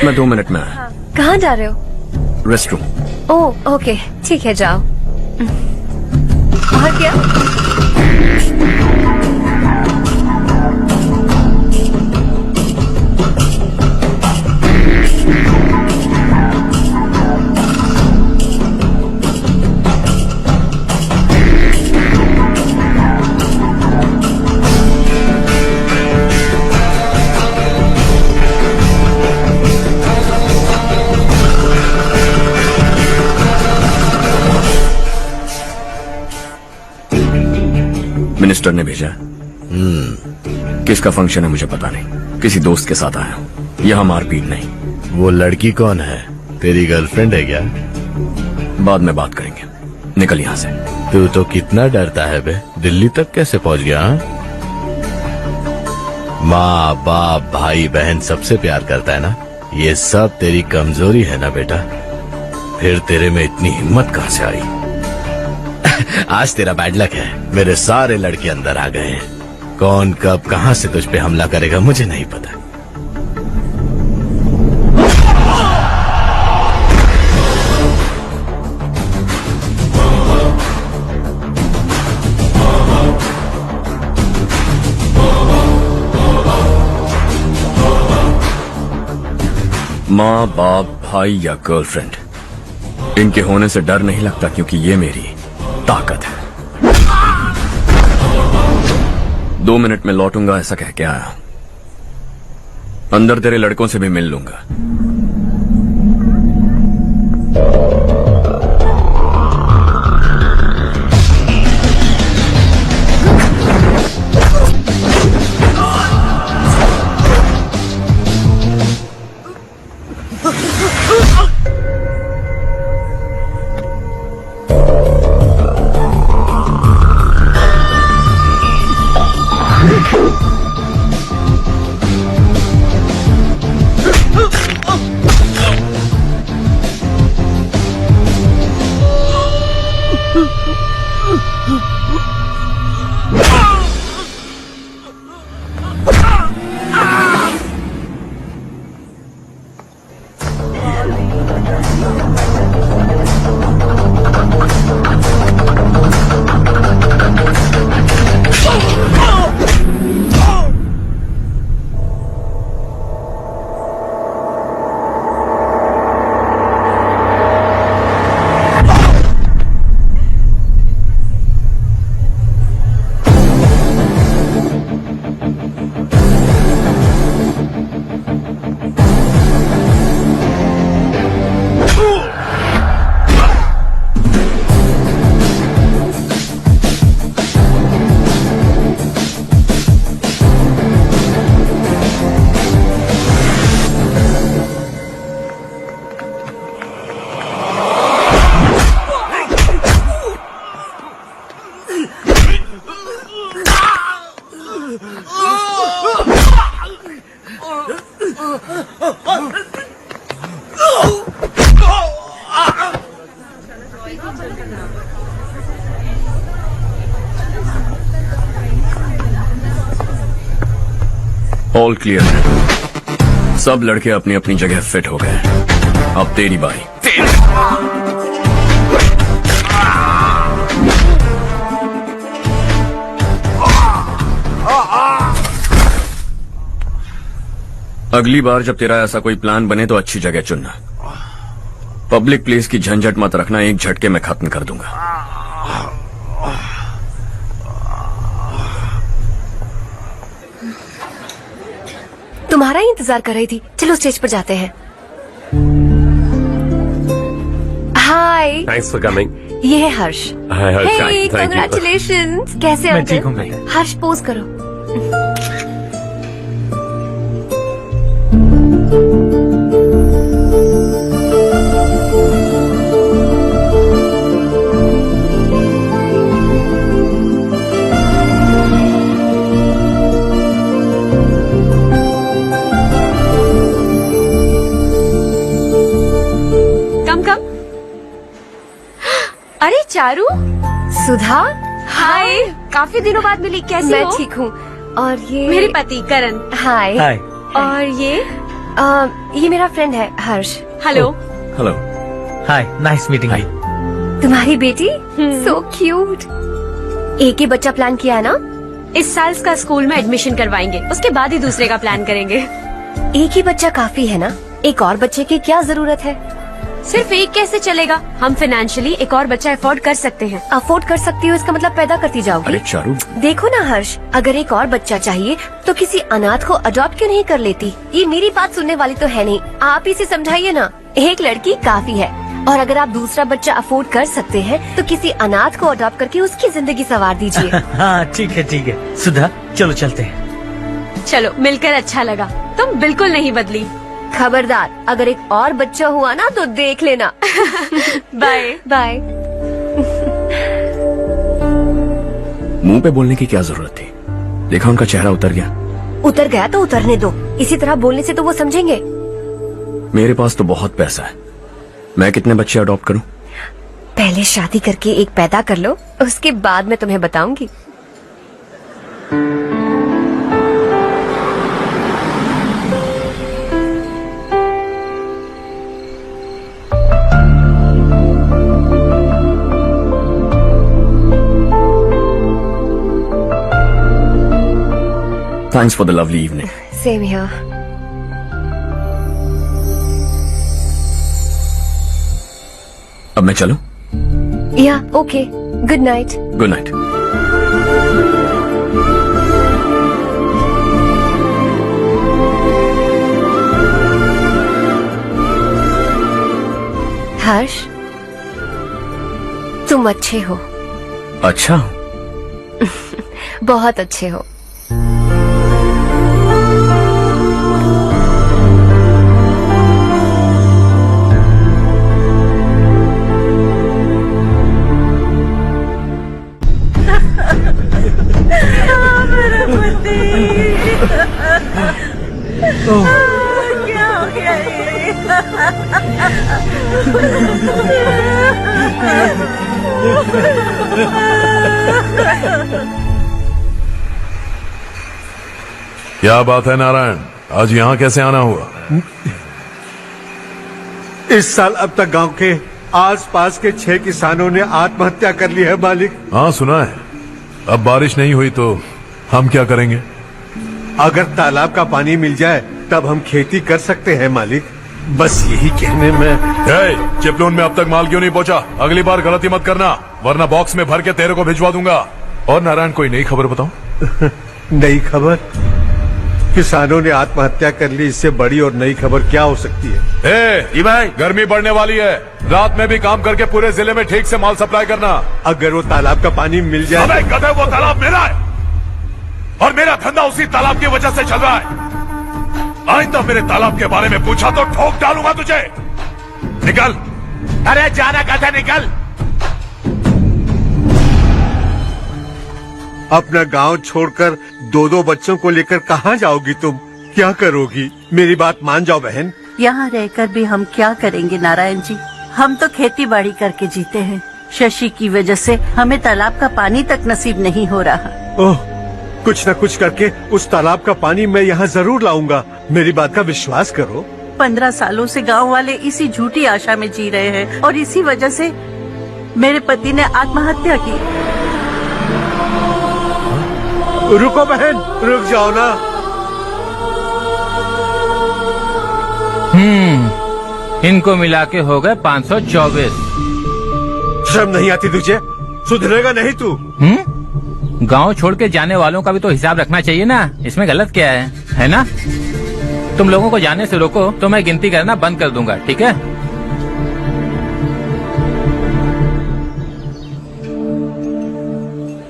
मैं 2 मिनट में आया।
कहाँ जा रहे हो?
रेस्टरूम।
ओह ओके, ठीक है जाओ। और क्या?
मिनिस्टर ने भेजा। किसका फंक्शन है मुझे पता नहीं, किसी दोस्त के साथ आया हूँ। यहाँ मारपीट नहीं।
वो लड़की कौन है? तेरी गर्लफ्रेंड है क्या?
बाद में बात करेंगे, निकल यहाँ से।
तू तो कितना डरता है बे, दिल्ली तक कैसे पहुँच गया? माँ बाप भाई बहन सबसे प्यार करता है ना, ये सब तेरी कमजोरी है ना बेटा। फिर तेरे में इतनी हिम्मत कहाँ से आई? आज तेरा बैड लक है, मेरे सारे लड़के अंदर आ गए हैं। कौन कब कहां से तुझ पे हमला करेगा मुझे नहीं पता।
माँ बाप भाई या गर्लफ्रेंड, इनके होने से डर नहीं लगता, क्योंकि ये मेरी ताकत है। 2 मिनट में लौटूंगा ऐसा कह के आया। अंदर तेरे लड़कों से भी मिल लूंगा। ऑल क्लियर है। सब लड़के अपनी अपनी जगह फिट हो गए। अब तेरी बारी। अगली बार जब तेरा ऐसा कोई प्लान बने तो अच्छी जगह चुनना। पब्लिक प्लेस की झंझट मत रखना, एक झटके में खत्म कर दूंगा।
तुम्हारा ही इंतजार कर रही थी। चलो स्टेज पर जाते हैं। हाय,
थैंक्स फॉर कमिंग।
ये है हर्ष।
हाय हर्ष,
हे,
थैंक यू।
कांग्रेचुलेशंस। कैसे
मैं
अंकल?
ठीक हूँ बेटा।
हर्ष पोज करो।
अरे चारू,
सुधा,
हाय। काफी दिनों बाद मिली, कैसी
मैं
हो?
ठीक हूँ। और ये
मेरे पति करण।
हाय।
हाय।
और
ये मेरा फ्रेंड है Harsh.
Hello.
Hello.
Hi, nice meeting you.
तुम्हारी बेटी सो क्यूट। एक ही बच्चा प्लान किया है ना?
इस साल इसका स्कूल में एडमिशन करवाएंगे, उसके बाद ही दूसरे का प्लान करेंगे।
एक ही बच्चा काफी है ना? एक और बच्चे की क्या जरूरत है?
सिर्फ एक कैसे चलेगा? हम फाइनेंशियली एक और बच्चा अफोर्ड कर सकते हैं।
अफोर्ड कर सकती हो इसका मतलब पैदा करती जाओगी।
अरे चारू,
देखो ना हर्ष, अगर एक और बच्चा चाहिए तो किसी अनाथ को अडॉप्ट क्यों नहीं कर लेती? ये मेरी बात सुनने वाली तो है नहीं, आप इसे समझाइए ना। एक लड़की काफी है, और अगर आप दूसरा बच्चा अफोर्ड कर सकते हैं तो किसी अनाथ को अडॉप्ट करके उसकी जिंदगी संवार दीजिए।
हाँ ठीक है। सुधा, चलो चलते हैं।
चलो, मिलकर अच्छा लगा। तुम बिल्कुल नहीं बदली।
खबरदार, अगर एक और बच्चा हुआ ना तो देख लेना।
Bye
bye.
मुंह पे बोलने की क्या जरूरत थी? देखा उनका चेहरा उतर गया।
उतर गया तो उतरने दो, इसी तरह बोलने से तो वो समझेंगे।
मेरे पास तो बहुत पैसा है, मैं कितने बच्चे अडॉप्ट करूं?
पहले शादी करके एक पैदा कर लो, उसके बाद मैं तुम्हें बताऊंगी।
Thanks for the lovely evening.
Same here.
अब मैं चलूं?
Yeah, okay. Good night.
Good night.
हर्ष, तुम अच्छे हो।
अच्छा?
बहुत अच्छे हो।
क्या हो गया
क्या बात है नारायण, आज यहाँ कैसे आना हुआ?
इस साल अब तक गांव के आसपास के 6 किसानों ने आत्महत्या कर ली है मालिक।
हाँ सुना है। अब बारिश नहीं हुई तो हम क्या करेंगे?
अगर तालाब का पानी मिल जाए तब हम खेती कर सकते हैं मालिक। बस यही कहने में।
चिपलून में अब तक माल क्यों नहीं पहुंचा? अगली बार गलती मत करना, वरना बॉक्स में भर के तेरे को भिजवा दूंगा। और नारायण, कोई नई खबर बताओ।
नई खबर? किसानों ने आत्महत्या कर ली, इससे बड़ी और नई खबर क्या हो सकती है?
जी भाई, गर्मी बढ़ने वाली है, रात में भी काम करके पूरे जिले में ठीक से माल सप्लाई करना।
अगर वो तालाब का पानी मिल जाए।
अबे गधे, वो तालाब मेरा है और मेरा धंधा उसी तालाब की वजह से चल रहा है। आइंदा मेरे तालाब के बारे में पूछा तो ठोक डालूंगा तुझे। निकल। अरे जाना गधा, निकल।
अपना गांव छोड़कर 2-2 बच्चों को लेकर कहां जाओगी तुम? क्या करोगी? मेरी बात मान जाओ बहन।
यहाँ रहकर भी हम क्या करेंगे नारायण जी? हम तो खेती बाड़ी करके जीते हैं। शशि की वजह से हमें तालाब का पानी तक नसीब नहीं हो रहा।
ओह, कुछ न कुछ करके उस तालाब का पानी मैं यहाँ जरूर लाऊंगा। मेरी बात का विश्वास करो।
15 सालों से गांव वाले इसी झूठी आशा में जी रहे हैं और इसी वजह से मेरे पति ने आत्महत्या की।
रुको बहन, रुक जाओ ना।
इनको मिला के हो गए 524।
शर्म नहीं आती तुझे? सुधरेगा नहीं तू?
गांव छोड़ के जाने वालों का भी तो हिसाब रखना चाहिए ना। इसमें गलत क्या है ना? तुम लोगों को जाने से रोको तो मैं गिनती करना बंद कर दूंगा, ठीक है?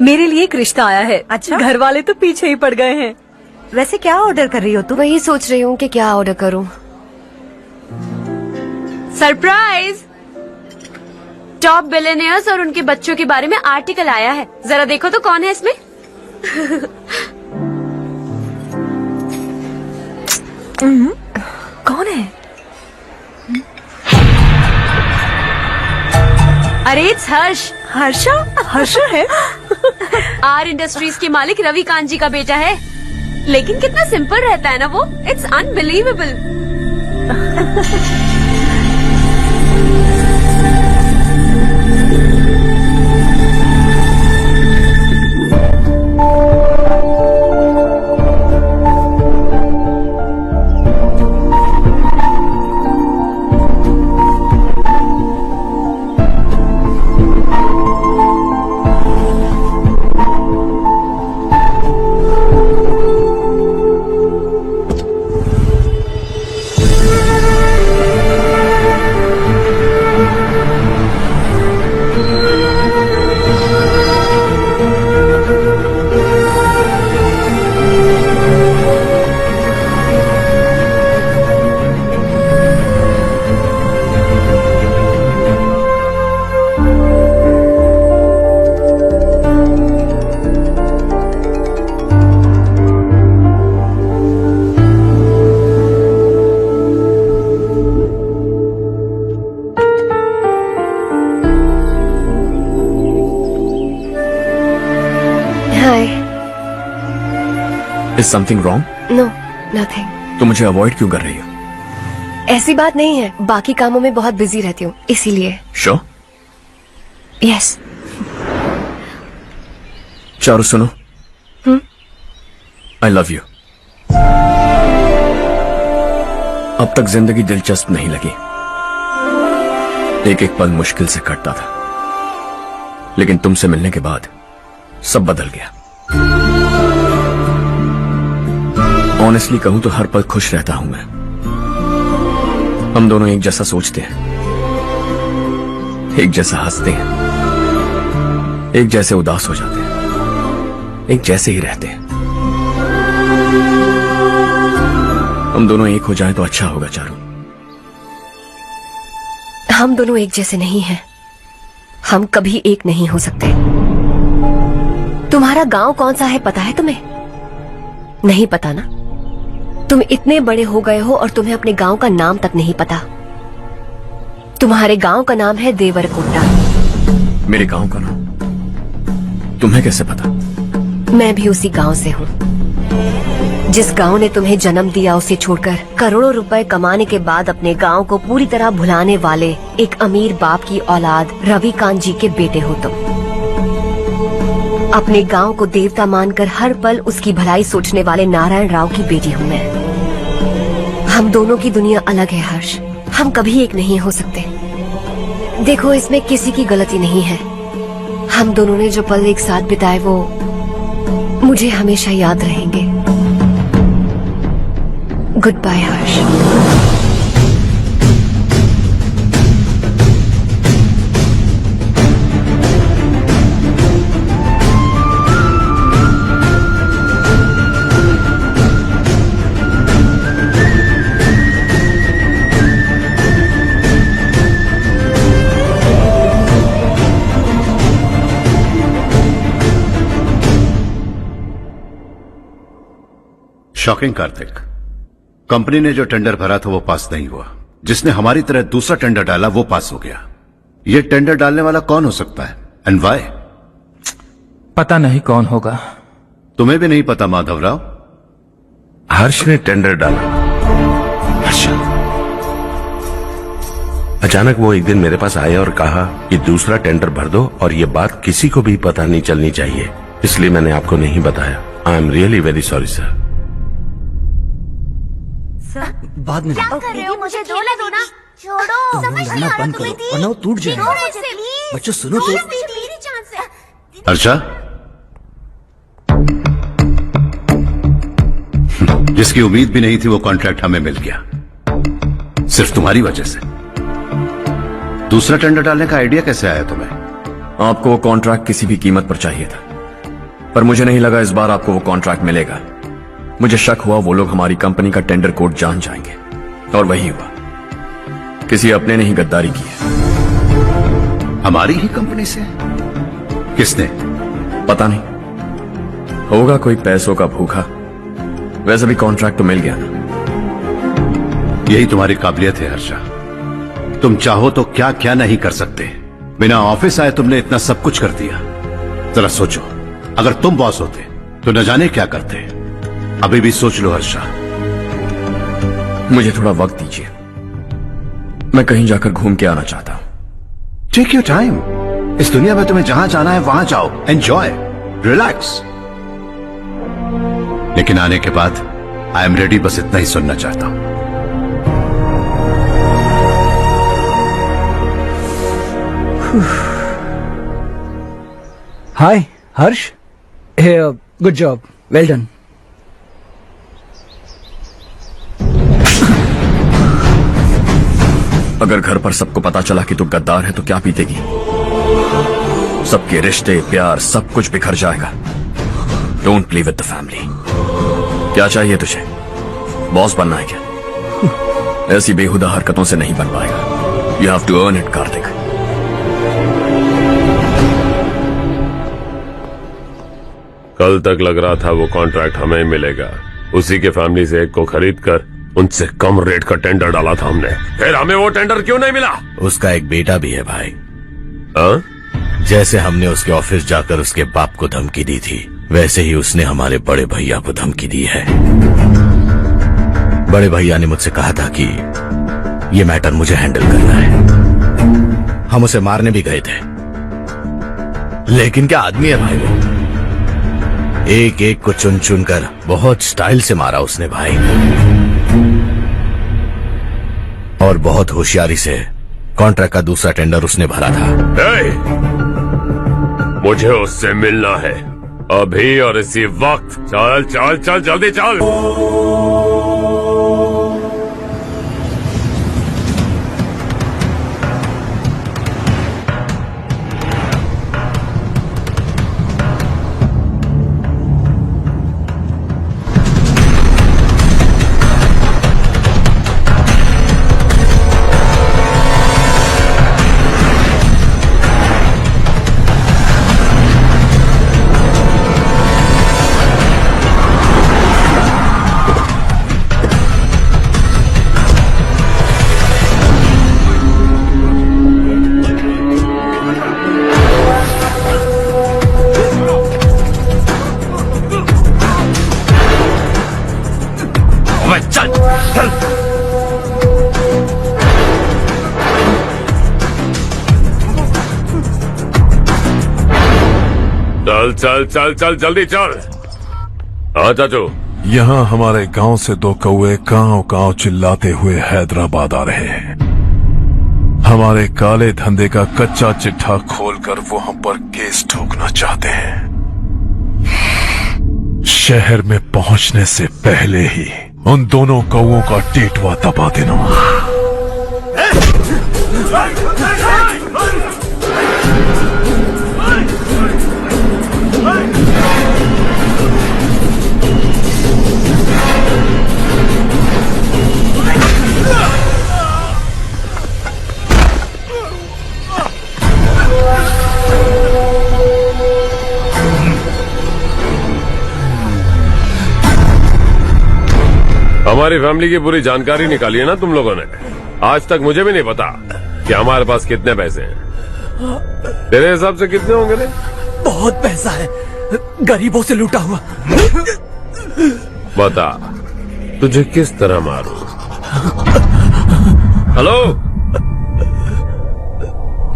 मेरे लिए एक रिश्ता आया है। अच्छा, घर वाले तो पीछे ही पड़ गए हैं। वैसे क्या ऑर्डर कर रही हो तुम?
वही सोच रही हूँ कि क्या ऑर्डर करूँ। सरप्राइज! टॉप बिलियनियर्स और उनके बच्चों के बारे में आर्टिकल आया है। जरा देखो तो कौन है इसमें।
कौन है?
अरे इट्स हर्ष।
हर्षा? हर्षा है?
आर इंडस्ट्रीज के मालिक रवि कांत जी का बेटा है। लेकिन कितना सिंपल रहता है ना वो। It's unbelievable.
Is something wrong?
No, nothing.
तो मुझे अवॉइड क्यों कर रही हो?
ऐसी बात नहीं है, बाकी कामों में बहुत बिजी रहती हूँ इसीलिए।
श्योर?
यस।
चारू सुनो। I love you. अब तक जिंदगी दिलचस्प नहीं लगी। एक एक पल मुश्किल से कटता था, लेकिन तुमसे मिलने के बाद सब बदल गया। ऑनेस्टली कहूं तो हर पल खुश रहता हूं मैं। हम दोनों एक जैसा सोचते हैं, एक जैसा हंसते हैं, एक जैसे उदास हो जाते हैं, एक जैसे ही रहते हैं। हम दोनों एक हो जाएं तो अच्छा होगा चारू।
हम दोनों एक जैसे नहीं हैं। हम कभी एक नहीं हो सकते। तुम्हारा गांव कौन सा है पता है तुम्हें? नहीं पता ना? तुम इतने बड़े हो गए हो और तुम्हें अपने गांव का नाम तक नहीं पता। तुम्हारे गांव का नाम है देवरकोटा।
मेरे गांव का नाम तुम्हें कैसे पता?
मैं भी उसी गांव से हूँ। जिस गांव ने तुम्हें जन्म दिया उसे छोड़कर करोड़ों रुपए कमाने के बाद अपने गांव को पूरी तरह भुलाने वाले एक अमीर बाप की औलाद रवि कांत जी के बेटे हो तुम। अपने गांव को देवता मानकर हर पल उसकी भलाई सोचने वाले नारायण राव की बेटी हूँ मैं। हम दोनों की दुनिया अलग है हर्ष। हम कभी एक नहीं हो सकते। देखो, इसमें किसी की गलती नहीं है। हम दोनों ने जो पल एक साथ बिताए वो मुझे हमेशा याद रहेंगे। गुड बाय हर्ष।
शॉकिंग कार्तिक, कंपनी ने जो टेंडर भरा था वो पास नहीं हुआ। जिसने हमारी तरह दूसरा टेंडर डाला वो पास हो गया। ये टेंडर डालने वाला कौन हो सकता है एंड वाई?
पता नहीं कौन होगा।
तुम्हें भी नहीं पता माधवराव?
हर्ष ने टेंडर डाला। अच्छा। अचानक वो एक दिन मेरे पास आया और कहा कि दूसरा टेंडर भर दो और ये बात किसी को भी पता नहीं चलनी चाहिए, इसलिए मैंने आपको नहीं बताया। I am really very sorry sir.
बाद में
क्या कर रहे हो? मुझे झूला दो ना। छोड़ो, समझ नहीं आ रहा
बंद करो
तुम्हें।
वरना वो टूट जाएगा। बच्चों सुनो तो।
मेरी चांस है।
अर्चा, जिसकी उम्मीद भी नहीं थी वो कॉन्ट्रैक्ट हमें मिल गया, सिर्फ तुम्हारी वजह से। दूसरा टेंडर डालने का आइडिया कैसे आया तुम्हें?
आपको वो कॉन्ट्रैक्ट किसी भी कीमत पर चाहिए था, पर मुझे नहीं लगा इस बार आपको वो कॉन्ट्रैक्ट मिलेगा। मुझे शक हुआ वो लोग हमारी कंपनी का टेंडर कोड जान जाएंगे, और वही हुआ। किसी अपने ने ही गद्दारी की है।
हमारी ही कंपनी से? किसने?
पता नहीं, होगा कोई पैसों का भूखा। वैसे भी कॉन्ट्रैक्ट तो मिल गया ना।
यही तुम्हारी काबिलियत है हर्षा। तुम चाहो तो क्या क्या नहीं कर सकते। बिना ऑफिस आए तुमने इतना सब कुछ कर दिया। जरा सोचो, अगर तुम बॉस होते तो न जाने क्या करते। अभी भी सोच लो हर्षा।
मुझे थोड़ा वक्त दीजिए, मैं कहीं जाकर घूम के आना चाहता हूं।
Take your time. इस दुनिया में तुम्हें जहां जाना है वहां जाओ, एंजॉय, रिलैक्स। लेकिन आने के बाद आई एम रेडी, बस इतना ही सुनना चाहता हूं।
हाय हर्ष, गुड जॉब, वेल डन।
अगर घर पर सबको पता चला कि तू गद्दार है तो क्या पीतेगी? सबके रिश्ते, प्यार, सब कुछ बिखर जाएगा। Don't play with the family. क्या चाहिए तुझे? बॉस बनना है क्या? ऐसी बेहुदा हरकतों से नहीं बन पाएगा। You have to earn it Kartik.
कल तक लग रहा था वो कॉन्ट्रैक्ट हमें मिलेगा। उसी के फैमिली से एक को खरीद कर उनसे कम रेट का टेंडर डाला था हमने। फिर हमें वो टेंडर क्यों नहीं मिला?
उसका एक बेटा भी है भाई।
हाँ?
जैसे हमने उसके ऑफिस जाकर उसके बाप को धमकी दी थी, वैसे ही उसने हमारे बड़े भैया को धमकी दी है। बड़े भैया ने मुझसे कहा था कि ये मैटर मुझे हैंडल करना है। हम उसे मारने भी गए थे, लेकिन क्या आदमी है भाई वो। एक एक को चुन चुन कर बहुत स्टाइल से मारा उसने भाई, और बहुत होशियारी से कॉन्ट्रैक्ट का दूसरा टेंडर उसने भरा था।
मुझे उससे मिलना है अभी और इसी वक्त। चल चल चल, जल्दी चल। चल चल चल चल, जल्दी चल। हाँ चाचू।
यहाँ हमारे गांव से दो कौए कांव कांव चिल्लाते हुए हैदराबाद आ रहे हैं। हमारे काले धंधे का कच्चा चिट्ठा खोलकर वो हम पर केस ठोकना चाहते हैं। शहर में पहुंचने से पहले ही उन दोनों कौओं का टेटवा दबा देना।
हमारी फैमिली की पूरी जानकारी निकाली है ना तुम लोगों ने। आज तक मुझे भी नहीं पता कि हमारे पास कितने पैसे हैं। तेरे हिसाब से कितने होंगे रे?
बहुत पैसा है, गरीबों से लूटा हुआ।
बता तुझे किस तरह मारूं?
हेलो,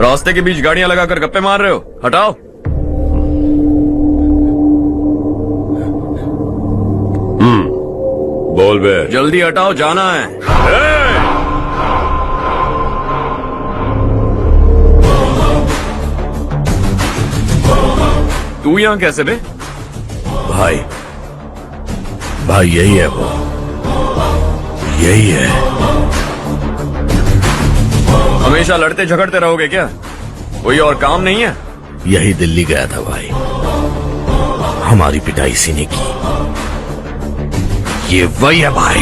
रास्ते के बीच गाड़ियां लगाकर गप्पे मार रहे हो? हटाओ।
बोल बे।
जल्दी हटाओ, जाना है। तू यहां कैसे बे?
भाई भाई यही है वो, यही है।
हमेशा लड़ते झगड़ते रहोगे क्या? कोई और काम नहीं है?
यही दिल्ली गया था भाई, हमारी पिटाई इसी ने की। ये वही है भाई।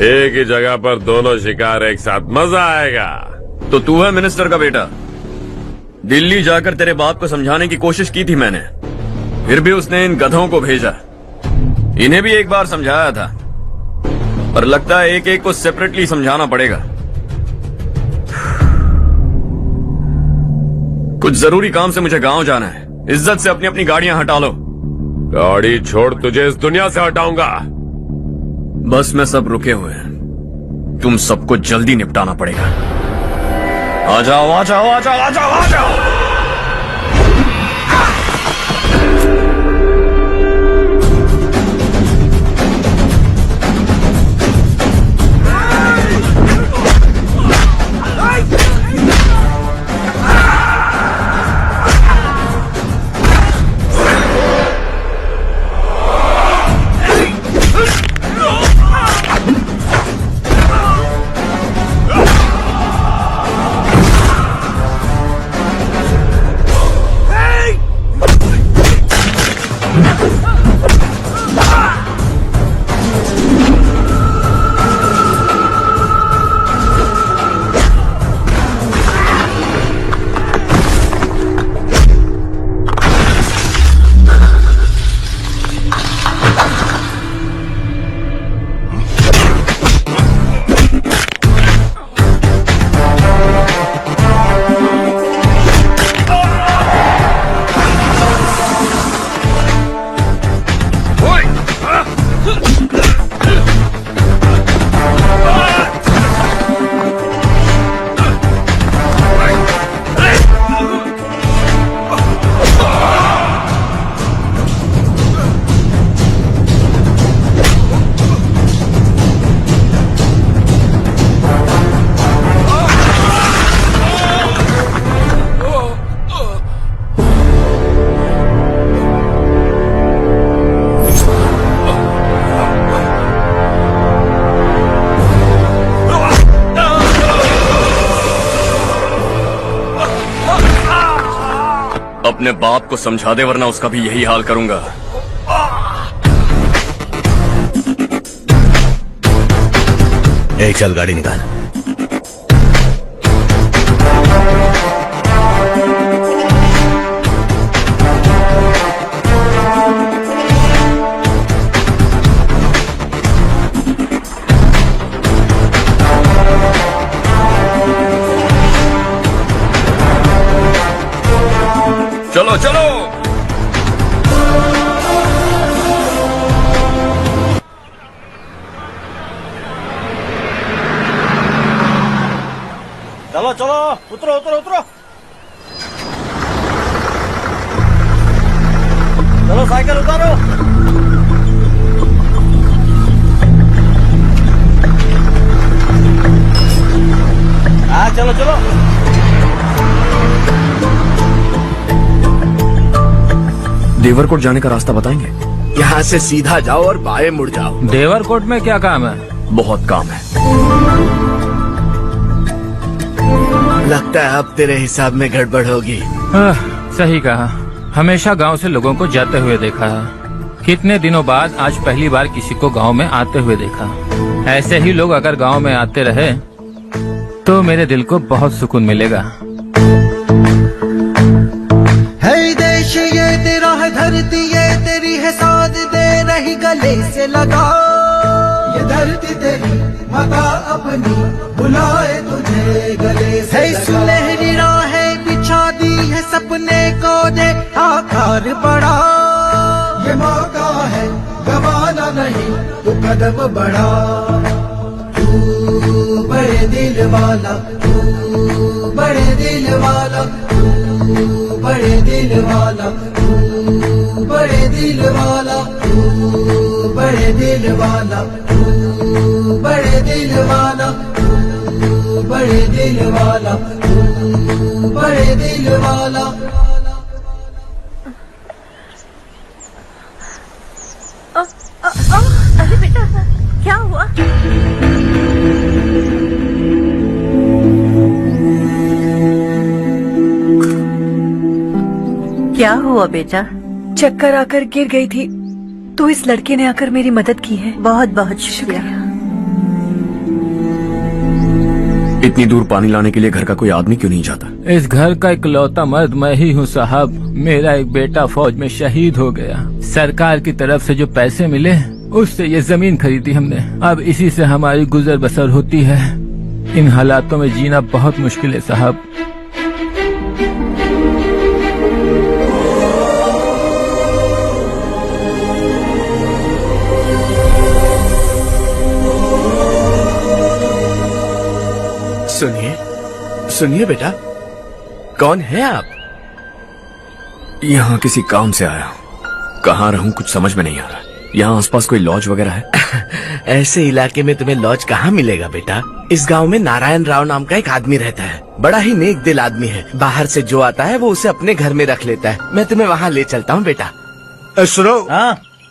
एक ही जगह पर दोनों शिकार एक साथ, मजा आएगा।
तो तू है मिनिस्टर का बेटा? दिल्ली जाकर तेरे बाप को समझाने की कोशिश की थी मैंने, फिर भी उसने इन गधों को भेजा। इन्हें भी एक बार समझाया था, पर लगता है एक एक को सेपरेटली समझाना पड़ेगा। कुछ जरूरी काम से मुझे गांव जाना है। इज्जत से अपनी अपनी गाड़ियां हटा लो।
गाड़ी छोड़, तुझे इस दुनिया से हटाऊंगा।
बस में सब रुके हुए हैं, तुम सबको जल्दी निपटाना पड़ेगा। आ जाओ आ जाओ आ जाओ आ जाओ आ जाओ। अपने बाप को समझा दे, वरना उसका भी यही हाल करूंगा।
एक चल गाड़ी निकाल।
चलो चलो।
चलो चलो, उतरो उतरो उतरो। चलो साइकिल उतारो। हाँ चलो चलो।
देवरकोट जाने का रास्ता बताएंगे?
यहाँ से सीधा जाओ और बाएं मुड़ जाओ।
देवरकोट में क्या काम है?
बहुत काम है।
लगता है अब तेरे हिसाब में गड़बड़ होगी।
सही कहा, हमेशा गांव से लोगों को जाते हुए देखा है, कितने दिनों बाद आज पहली बार किसी को गांव में आते हुए देखा। ऐसे ही लोग अगर गांव में आते रहे तो मेरे दिल को बहुत सुकून मिलेगा।
है देश ये तेरा है धरती ये तेरी है साथ दे रही गले से लगा, ये धरती तेरी माता अपनी बुलाए तुझे गले से लगा। सुनहरी राहें बिछा दी है सपने को दे आकार बढ़ा, ये मौका है गवाना नहीं तू कदम बढ़ा। तू बड़े दिल वाला, तू बड़े दिल वाला, तू बड़े दिल वाला, तू बड़े दिल वाला, तू बड़े दिल वाला, तू बड़े दिल वाला, तू बड़े दिल वाला, तू बड़े दिल वाला।
अरे बेटा क्या हुआ? क्या हुआ बेटा?
चक्कर आकर गिर गई थी तो इस लड़के ने आकर मेरी मदद की है।
बहुत बहुत शुक्रिया।
इतनी दूर पानी लाने के लिए घर का कोई आदमी क्यों नहीं जाता?
इस घर का इकलौता मर्द मैं ही हूँ साहब। मेरा एक बेटा फौज में शहीद हो गया। सरकार की तरफ से जो पैसे मिले उससे ये जमीन खरीदी हमने। अब इसी से हमारी गुजर बसर होती है। इन हालातों में जीना बहुत मुश्किल है साहब।
सुनिए सुनिए बेटा, कौन है आप?
यहाँ किसी काम से आया हूँ। कहाँ रहूँ कुछ समझ में नहीं आ रहा। यहाँ आसपास कोई लॉज वगैरह है?
ऐसे इलाके में तुम्हें लॉज कहाँ मिलेगा बेटा? इस गांव में नारायण राव नाम का एक आदमी रहता है। बड़ा ही नेक दिल आदमी है। बाहर से जो आता है वो उसे अपने घर में रख लेता है। मैं तुम्हें वहाँ ले चलता हूँ बेटा।
सुनो,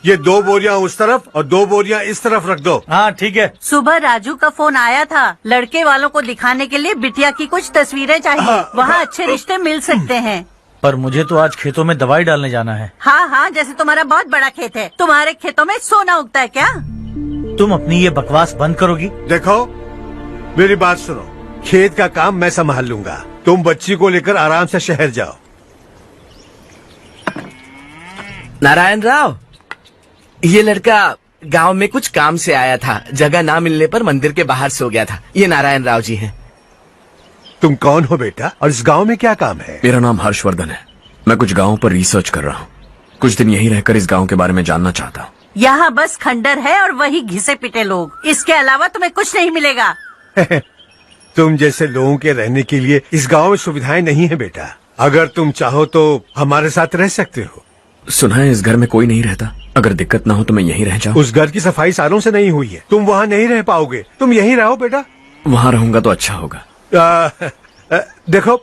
ये 2 बोरियां उस तरफ और 2 बोरियां इस तरफ रख दो।
हाँ ठीक है।
सुबह राजू का फोन आया था। लड़के वालों को दिखाने के लिए बिटिया की कुछ तस्वीरें चाहिए। वहाँ अच्छे रिश्ते मिल सकते हैं।
पर मुझे तो आज खेतों में दवाई डालने जाना है।
हाँ हाँ, जैसे तुम्हारा बहुत बड़ा खेत है। तुम्हारे खेतों में सोना उगता है क्या?
तुम अपनी ये बकवास बंद करोगी?
देखो मेरी बात सुनो, खेत का काम मैं संभाल लूंगा। तुम बच्ची को लेकर आराम से शहर जाओ।
नारायण राव, ये लड़का गांव में कुछ काम से आया था। जगह ना मिलने पर मंदिर के बाहर सो गया था। ये नारायण राव जी हैं।
तुम कौन हो बेटा और इस गांव में क्या काम है?
मेरा नाम हर्षवर्धन है। मैं कुछ गाँव पर रिसर्च कर रहा हूँ। कुछ दिन यहीं रहकर इस गाँव के बारे में जानना चाहता हूँ।
यहाँ बस खंडर है और वही घिसे पिटे लोग। इसके अलावा तुम्हें कुछ नहीं मिलेगा।
तुम जैसे लोगों के रहने के लिए इस गांव में सुविधाएं नहीं है बेटा। अगर तुम चाहो तो हमारे साथ रह सकते हो।
सुना है इस घर में कोई नहीं रहता। अगर दिक्कत ना हो तो मैं यहीं रह जाऊँ।
उस घर की सफाई सालों से नहीं हुई है। तुम वहाँ नहीं रह पाओगे। तुम यहीं रहो बेटा।
वहाँ रहूंगा तो अच्छा होगा।
देखो,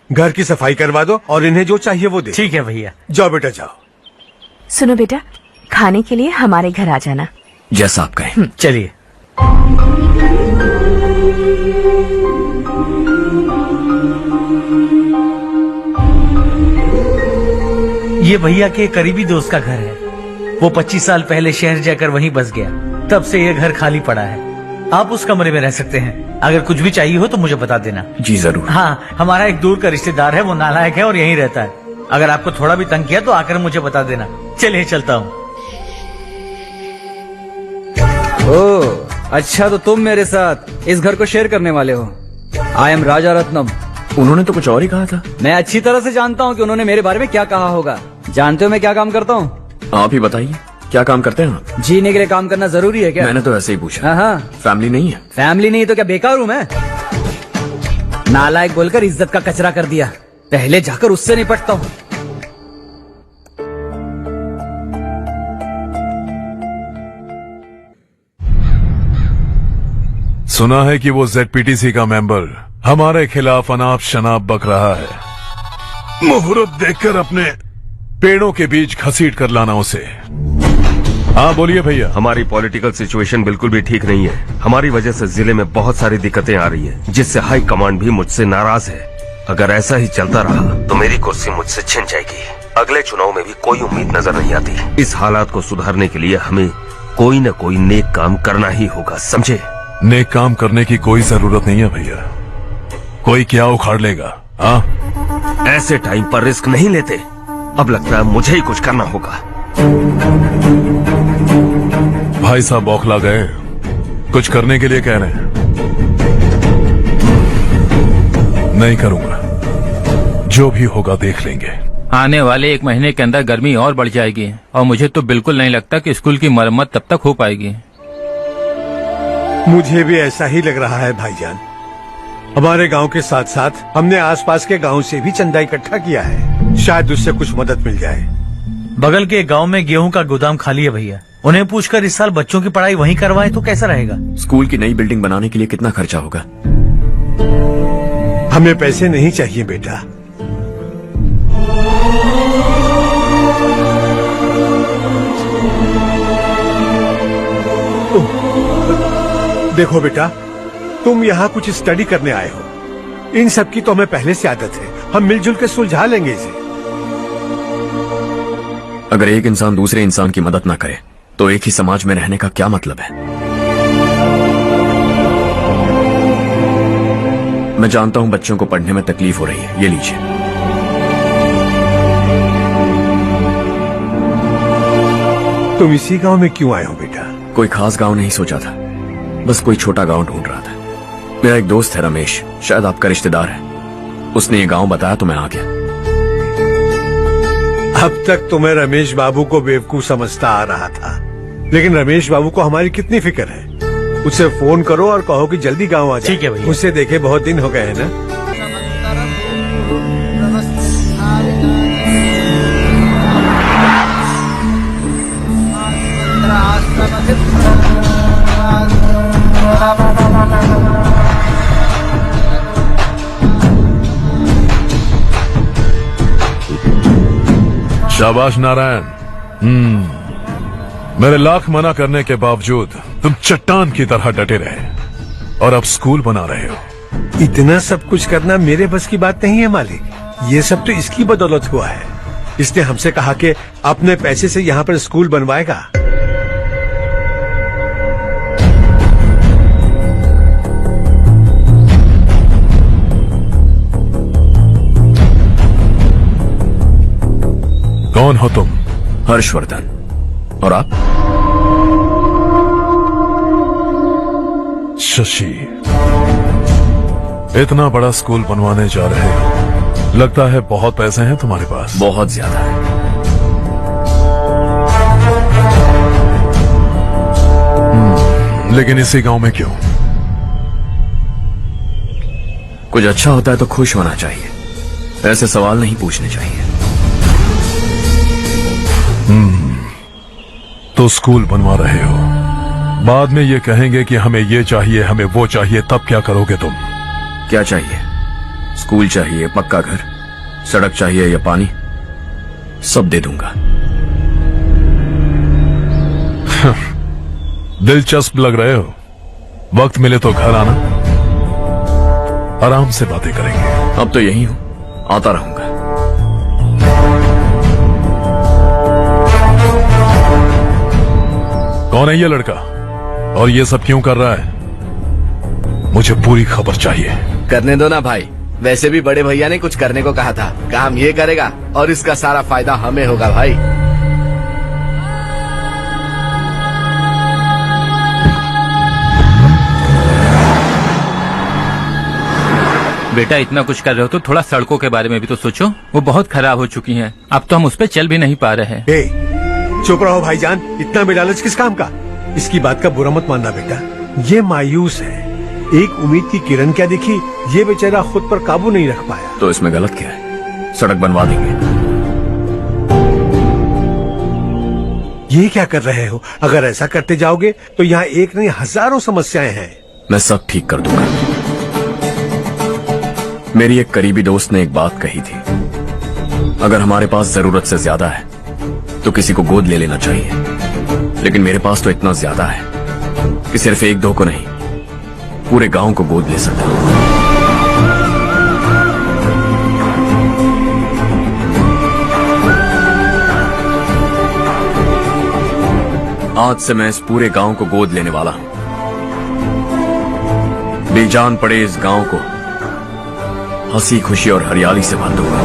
घर की सफाई करवा दो और इन्हें जो चाहिए वो दे।
ठीक है भैया।
जाओ बेटा जाओ।
सुनो बेटा, खाने के लिए हमारे घर आ जाना।
जैसा आप कहें।
चलिए। ये भैया के करीबी दोस्त का घर है। वो 25 साल पहले शहर जाकर वहीं बस गया। तब से ये घर खाली पड़ा है। आप उस कमरे में रह सकते हैं। अगर कुछ भी चाहिए हो तो मुझे बता देना।
जी जरूर।
हाँ, हमारा एक दूर का रिश्तेदार है। वो नालायक है और यहीं रहता है। अगर आपको थोड़ा भी तंग किया तो आकर मुझे बता देना। चलिए चलता हूँ।
ओह अच्छा, तो तुम मेरे साथ इस घर को शेयर करने वाले हो। आई एम राजा रत्नम।
उन्होंने तो कुछ और ही कहा था।
मैं अच्छी तरह से जानता हूँ कि उन्होंने मेरे बारे में क्या कहा होगा। जानते हो मैं क्या काम करता हूँ?
आप ही बताइए, क्या काम करते हैं आप?
जीने के लिए काम करना जरूरी है क्या?
मैंने तो ऐसे ही पूछा।
हाँ।
फैमिली नहीं है?
फैमिली नहीं तो क्या बेकार हूँ मैं? नालायक बोलकर इज्जत का कचरा कर दिया। पहले जाकर उससे निपटता हूँ।
सुना है कि वो ZPTC का मेंबर हमारे खिलाफ अनाप शनाप बक रहा है। मुहूर्त देखकर अपने पेड़ों के बीच घसीट कर लाना उसे। हाँ बोलिए भैया।
हमारी पॉलिटिकल सिचुएशन बिल्कुल भी ठीक नहीं है। हमारी वजह से जिले में बहुत सारी दिक्कतें आ रही है, जिससे हाई कमांड भी मुझसे नाराज है। अगर ऐसा ही चलता रहा तो मेरी कुर्सी मुझसे छिन जाएगी। अगले चुनाव में भी कोई उम्मीद नजर नहीं आती। इस हालात को सुधारने के लिए हमें कोई न कोई नेक काम करना ही होगा, समझे?
नेक काम करने की कोई जरूरत नहीं है भैया। कोई क्या उखाड़ लेगा? हाँ,
ऐसे टाइम पर रिस्क नहीं लेते। अब लगता है मुझे ही कुछ करना होगा।
भाई साहब बौखला गए, कुछ करने के लिए कह रहे हैं। नहीं करूंगा, जो भी होगा देख लेंगे।
आने वाले 1 महीने के अंदर गर्मी और बढ़ जाएगी और मुझे तो बिल्कुल नहीं लगता कि स्कूल की मरम्मत तब तक हो पाएगी।
मुझे भी ऐसा ही लग रहा है भाईजान। हमारे गांव के साथ साथ हमने आसपास के गांव से भी चंदा इकट्ठा किया है, शायद उससे कुछ मदद मिल जाए।
बगल के गांव में गेहूं का गोदाम खाली है भैया, उन्हें पूछकर इस साल बच्चों की पढ़ाई वहीं करवाएं तो कैसा रहेगा?
स्कूल की नई बिल्डिंग बनाने के लिए कितना खर्चा होगा?
हमें पैसे नहीं चाहिए बेटा। देखो बेटा, तुम यहाँ कुछ स्टडी करने आए हो, इन सब की तो हमें पहले से आदत है, हम मिलजुल के सुलझा लेंगे इसे।
अगर एक इंसान दूसरे इंसान की मदद ना करे तो एक ही समाज में रहने का क्या मतलब है? मैं जानता हूं बच्चों को पढ़ने में तकलीफ हो रही है, ये लीजिए।
तुम इसी गांव में क्यों आए हो बेटा?
कोई खास गांव नहीं सोचा था, बस कोई छोटा गांव ढूंढ रहा था। मेरा एक दोस्त है रमेश, शायद आपका रिश्तेदार है, उसने ये गांव बताया तो मैं आ गया।
अब तक तो मैं रमेश बाबू को बेवकूफ समझता आ रहा था, लेकिन रमेश बाबू को हमारी कितनी फिक्र है। उसे फोन करो और कहो कि जल्दी गांव आ जाए।
ठीक है भैया।
उसे देखे बहुत दिन हो गए हैं ना।
शाबाश नारायण। मेरे लाख मना करने के बावजूद तुम चट्टान की तरह डटे रहे और अब स्कूल बना रहे हो।
इतना सब कुछ करना मेरे बस की बात नहीं है मालिक, ये सब तो इसकी बदौलत हुआ है। इसने हमसे कहा कि अपने पैसे से यहाँ पर स्कूल बनवाएगा।
कौन हो तुम?
हर्षवर्धन। और आप?
शशि। इतना बड़ा स्कूल बनवाने जा रहे हो, लगता है बहुत पैसे हैं तुम्हारे पास।
बहुत ज्यादा है।
लेकिन इसी गांव में क्यों?
कुछ अच्छा होता है तो खुश होना चाहिए, ऐसे सवाल नहीं पूछने चाहिए।
तो स्कूल बनवा रहे हो, बाद में ये कहेंगे कि हमें ये चाहिए, हमें वो चाहिए, तब क्या करोगे तुम?
क्या चाहिए? स्कूल चाहिए, पक्का घर, सड़क चाहिए या पानी, सब दे दूंगा।
दिलचस्प लग रहे हो। वक्त मिले तो घर आना, आराम से बातें करेंगे।
अब तो यही हूं, आता रहूंगा।
कौन है ये लड़का और ये सब क्यों कर रहा है? मुझे पूरी खबर चाहिए।
करने दो ना भाई, वैसे भी बड़े भैया ने कुछ करने को कहा था, काम ये करेगा और इसका सारा फायदा हमें होगा भाई।
बेटा इतना कुछ कर रहे हो तो थोड़ा सड़कों के बारे में भी तो सोचो, वो बहुत खराब हो चुकी हैं। अब तो हम उस पर चल भी नहीं पा रहे हैं।
चुप रहो भाईजान, इतना बेलालच किस काम का? इसकी बात का बुरा मत मानना बेटा, ये मायूस है। एक उम्मीद की किरण क्या दिखी, ये बेचारा खुद पर काबू नहीं रख पाया।
तो इसमें गलत क्या है? सड़क बनवा देंगे।
ये क्या कर रहे हो? अगर ऐसा करते जाओगे तो यहाँ एक नहीं हजारों समस्याएं हैं।
मैं सब ठीक कर दूंगा। मेरी एक करीबी दोस्त ने एक बात कही थी, अगर हमारे पास जरूरत से ज्यादा है तो किसी को गोद ले लेना चाहिए, लेकिन मेरे पास तो इतना ज्यादा है कि सिर्फ एक दो को नहीं, पूरे गांव को गोद ले सकता हूं। आज से मैं इस पूरे गांव को गोद लेने वाला हूं। बेजान पड़े इस गांव को हंसी खुशी और हरियाली से भर दूंगा।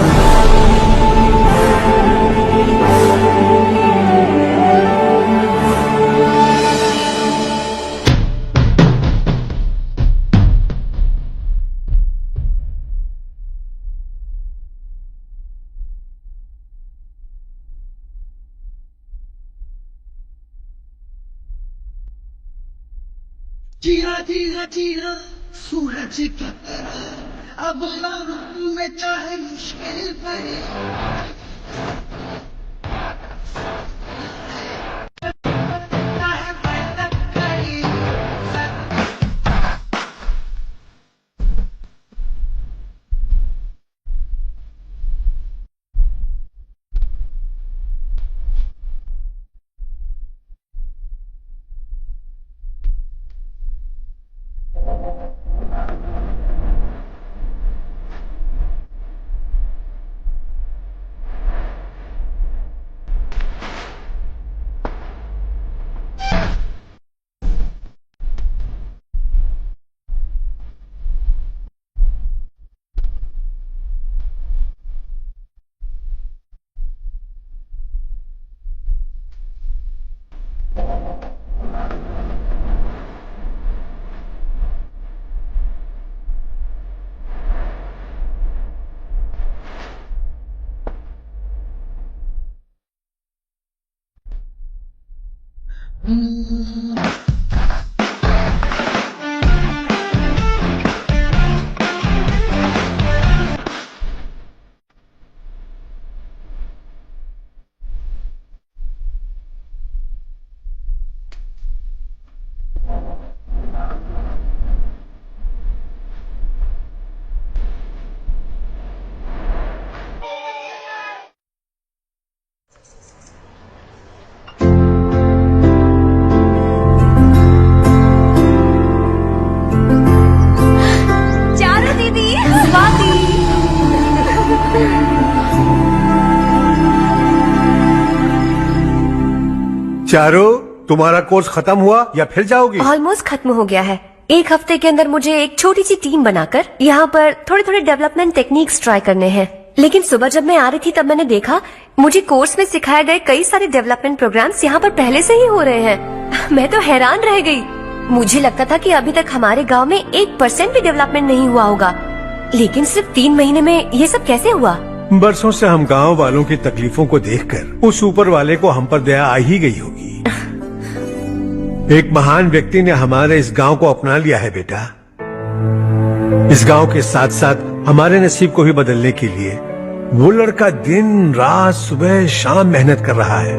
जीना जीना जीना सूरज की तरह अब मालूम में चाहे मुश्किल पड़े
चारों, तुम्हारा कोर्स खत्म हुआ या फिर जाओगी?
ऑलमोस्ट खत्म हो गया है। एक हफ्ते के अंदर मुझे एक छोटी सी टीम बनाकर यहाँ पर थोड़े थोड़े डेवलपमेंट टेक्निक्स ट्राई करने हैं। लेकिन सुबह जब मैं आ रही थी तब मैंने देखा मुझे कोर्स में सिखाए गए कई सारे डेवलपमेंट प्रोग्राम्स यहाँ पर पहले से ही हो रहे हैं। मैं तो हैरान रह गई। मुझे लगता था कि अभी तक हमारे गांव में 1% भी डेवलपमेंट नहीं हुआ होगा, लेकिन सिर्फ 3 महीने में ये सब कैसे हुआ?
बरसों से हम गांव वालों की तकलीफों को देखकर उस ऊपर वाले को हम पर दया आ ही गई होगी। एक महान व्यक्ति ने हमारे इस गांव को अपना लिया है बेटा। इस गांव के साथ साथ हमारे नसीब को भी बदलने के लिए वो लड़का दिन रात सुबह शाम मेहनत कर रहा है।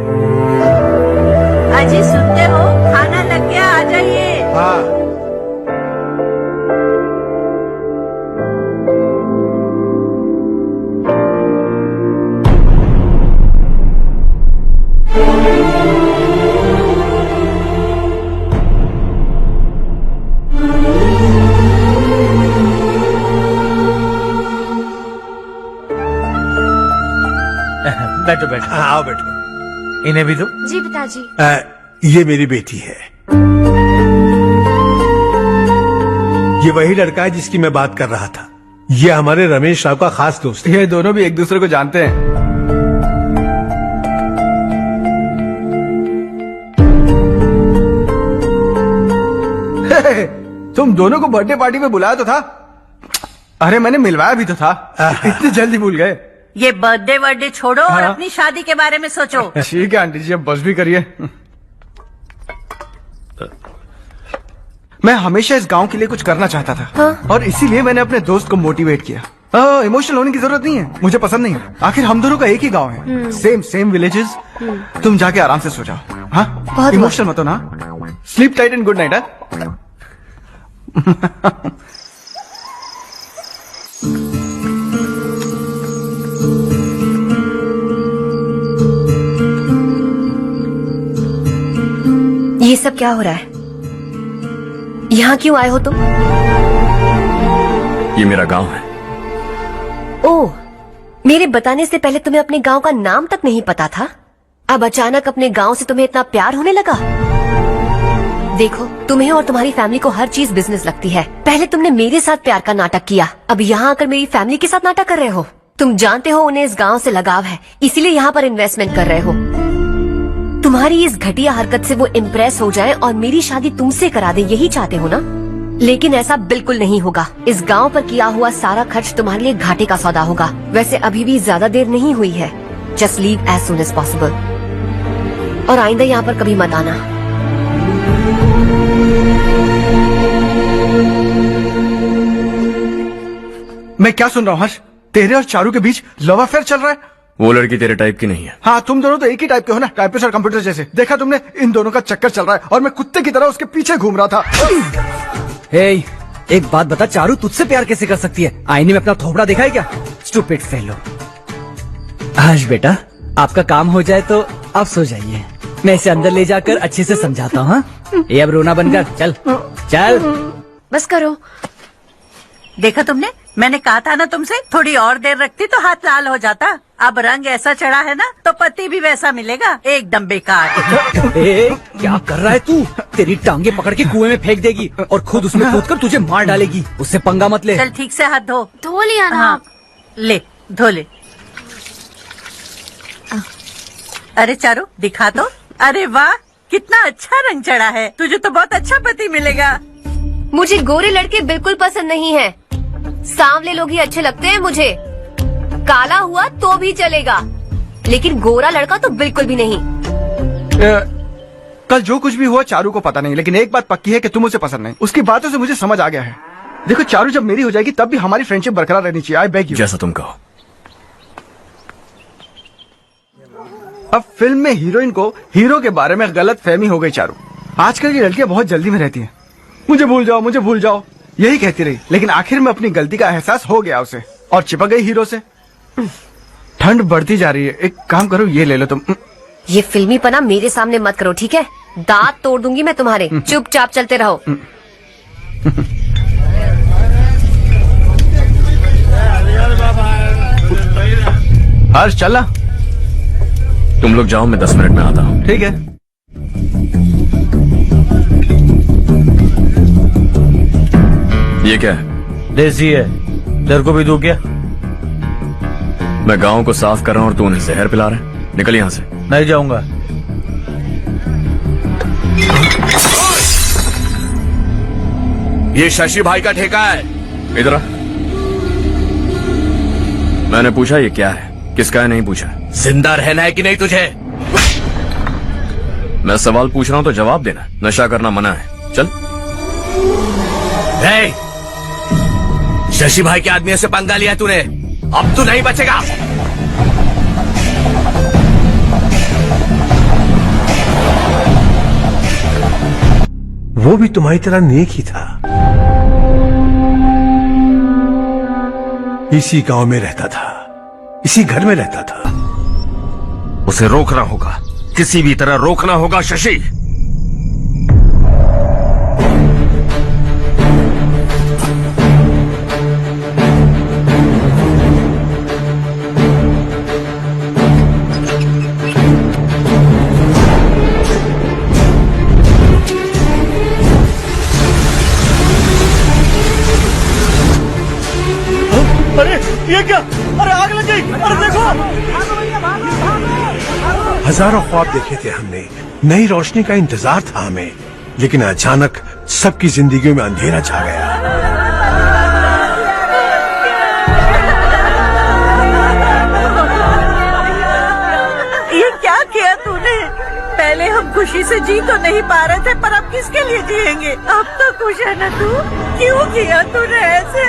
अजी सुनते हो, खाना लग गया, आ जाइए।
हाँ।
बैठो बैठो।
आओ बैठो।
इन्हें भी दो।
जी पिताजी।
ये मेरी बेटी है। ये वही लड़का है जिसकी मैं बात कर रहा था। ये हमारे रमेश राव का खास दोस्त है।
ये दोनों भी एक दूसरे को जानते हैं। तुम दोनों को बर्थडे पार्टी में बुलाया तो था। अरे मैंने मिलवाया भी तो था। इतनी जल्दी भूल गए।
ये बर्थडे वर्डे छोड़ो और
हाँ।
अपनी शादी के बारे में सोचो।
ठीक है आंटी जी, अब बस भी करिए। मैं हमेशा इस गांव के लिए कुछ करना चाहता था। हाँ? और इसीलिए मैंने अपने दोस्त को मोटिवेट किया। इमोशनल होने की जरूरत नहीं है, मुझे पसंद नहीं है। आखिर हम दोनों का एक ही गांव है, सेम विलेजेस। तुम जाके आराम से सो जाओ। हाँ, इमोशनल मत हो ना। Sleep tight and good night.
ये सब क्या हो रहा है? यहाँ क्यों आए हो तुम?
ये मेरा गांव है।
ओह, मेरे बताने से पहले तुम्हें अपने गांव का नाम तक नहीं पता था? अब अचानक अपने गांव से तुम्हें इतना प्यार होने लगा? देखो, तुम्हें और तुम्हारी फैमिली को हर चीज बिजनेस लगती है। पहले तुमने मेरे साथ प्यार का नाटक किया, अब यहाँ आकर मेरी फैमिली के साथ नाटक कर रहे हो। तुम जानते हो उन्हें इस गांव से लगाव है, इसीलिए यहाँ पर इन्वेस्टमेंट कर रहे हो। तुम्हारी इस घटिया हरकत से वो इम्प्रेस हो जाए और मेरी शादी तुमसे करा दे, यही चाहते हो ना? लेकिन ऐसा बिल्कुल नहीं होगा। इस गांव पर किया हुआ सारा खर्च तुम्हारे लिए घाटे का सौदा होगा। वैसे अभी भी ज्यादा देर नहीं हुई है। Just leave as soon as possible और आइंदा यहाँ पर कभी मत आना।
मैं क्या सुन रहा हूँ हर्ष? तेरे और चारू के बीच लव अफेयर चल रहा है?
वो लड़की तेरे टाइप की नहीं है।
हाँ, तुम दोनों तो एक ही टाइप के हो ना, टाइपिस्ट और कंप्यूटर जैसे। देखा तुमने, इन दोनों का चक्कर चल रहा है और मैं कुत्ते की तरह उसके पीछे घूम रहा था।
हे, एक बात बता, चारू तुझसे प्यार कैसे कर सकती है? आईने में अपना थोपड़ा देखा है क्या? Stupid fellow. हर्ष बेटा, आपका काम हो जाए तो आप सो जाइए, मैं इसे अंदर ले जाकर अच्छे से समझाता हूँ। ये अब रोना बनकर चल चल।
बस करो।
देखा तुमने, मैंने कहा था ना तुमसे, थोड़ी और देर रखती तो हाथ लाल हो जाता। अब रंग ऐसा चढ़ा है ना तो पति भी वैसा मिलेगा, एकदम बेकार।
क्या कर रहा है तू? तेरी टांगे पकड़ के कुएं में फेंक देगी और खुद उसमें कूदकर तुझे मार डालेगी। उससे पंगा मत ले।
चल ठीक से हाथ धो।
धो लिया ना।
हाँ, ले धो ले। अरे चारू दिखा तो। अरे वाह, कितना अच्छा रंग चढ़ा है। तुझे तो बहुत अच्छा पति मिलेगा।
मुझे गोरे लड़के बिल्कुल पसंद नहीं है, सांवले लोग ही अच्छे लगते हैं मुझे। काला हुआ तो भी चलेगा, लेकिन गोरा लड़का तो बिल्कुल भी नहीं।
कल जो कुछ भी हुआ चारू को पता नहीं, लेकिन एक बात पक्की है कि तुम उसे पसंद नहीं। उसकी बातों से मुझे समझ आ गया है। देखो चारू जब मेरी हो जाएगी तब भी हमारी फ्रेंडशिप बरकरार रहनी चाहिए। I beg you.
जैसा तुम कहो।
अब फिल्म में हीरोइन को हीरो के बारे में गलत फहमी हो गई चारू। आजकल की लड़कियां बहुत जल्दी में रहती हैं। मुझे भूल जाओ, मुझे भूल जाओ, यही कहती रही, लेकिन आखिर में अपनी गलती का एहसास हो गया उसे और चिपक गई हीरो से। ठंड बढ़ती जा रही है, एक काम करो, ये ले लो तुम।
ये फिल्मी पना मेरे सामने मत करो, ठीक है? दांत तोड़ दूंगी मैं तुम्हारे। चुपचाप चलते रहो।
हर्ष चला।
तुम लोग जाओ, मैं 10 मिनट में आता हूँ।
ठीक है।
ये क्या है?
देसी है, तेरे को भी दूं क्या?
मैं गांव को साफ कर रहा हूँ और तू उन्हें जहर पिला रहा है। निकल यहाँ से।
नहीं जाऊंगा।
ये शशि भाई का ठेका है।
इधर आ। मैंने पूछा ये क्या है, किसका है, नहीं पूछा।
जिंदा रहना है कि नहीं तुझे?
मैं सवाल पूछ रहा हूँ तो जवाब देना। नशा करना मना है। चल।
शशि भाई के आदमियों से पंगा लिया तूने, अब तू नहीं बचेगा।
वो भी तुम्हारी तरह नेक ही था। इसी गांव में रहता था, इसी घर में रहता था।
उसे रोकना होगा, किसी भी तरह रोकना होगा शशि।
अरे ये क्या? अरे आग लग गई! अरे देखो!
हजारों ख्वाब देखे थे हमने, नई रोशनी का इंतजार था हमें, लेकिन अचानक सबकी जिंदगियों में अंधेरा छा गया।
ये क्या किया तूने? पहले हम खुशी से जी तो नहीं पा रहे थे, पर अब किसके लिए जिएंगे? अब तो खुश है ना तू? क्यों किया तूने ऐसे?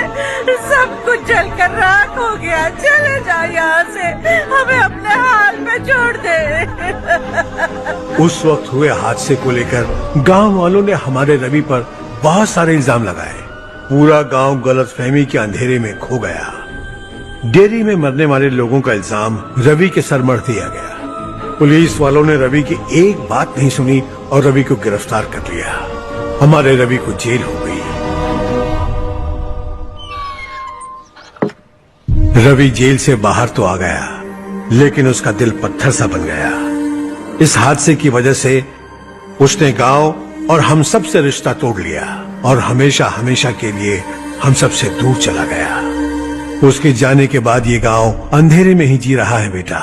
सब कुछ जलकर राख हो गया। चले जा यहाँ से, हमें अपने हाल में छोड़ दे।
उस वक्त हुए हादसे को लेकर गांव वालों ने हमारे रवि पर बहुत सारे इल्जाम लगाए। पूरा गांव गलतफहमी के अंधेरे में खो गया। डेयरी में मरने वाले लोगों का इल्जाम रवि के सर मढ़ दिया गया। पुलिस वालों ने रवि की एक बात नहीं सुनी और रवि को गिरफ्तार कर लिया। हमारे रवि को जेल हो गई। रवि जेल से बाहर तो आ गया, लेकिन उसका दिल पत्थर सा बन गया। इस हादसे की वजह से उसने गांव और हम सब से रिश्ता तोड़ लिया और हमेशा हमेशा के लिए हम सब से दूर चला गया। उसके जाने के बाद ये गांव अंधेरे में ही जी रहा है बेटा।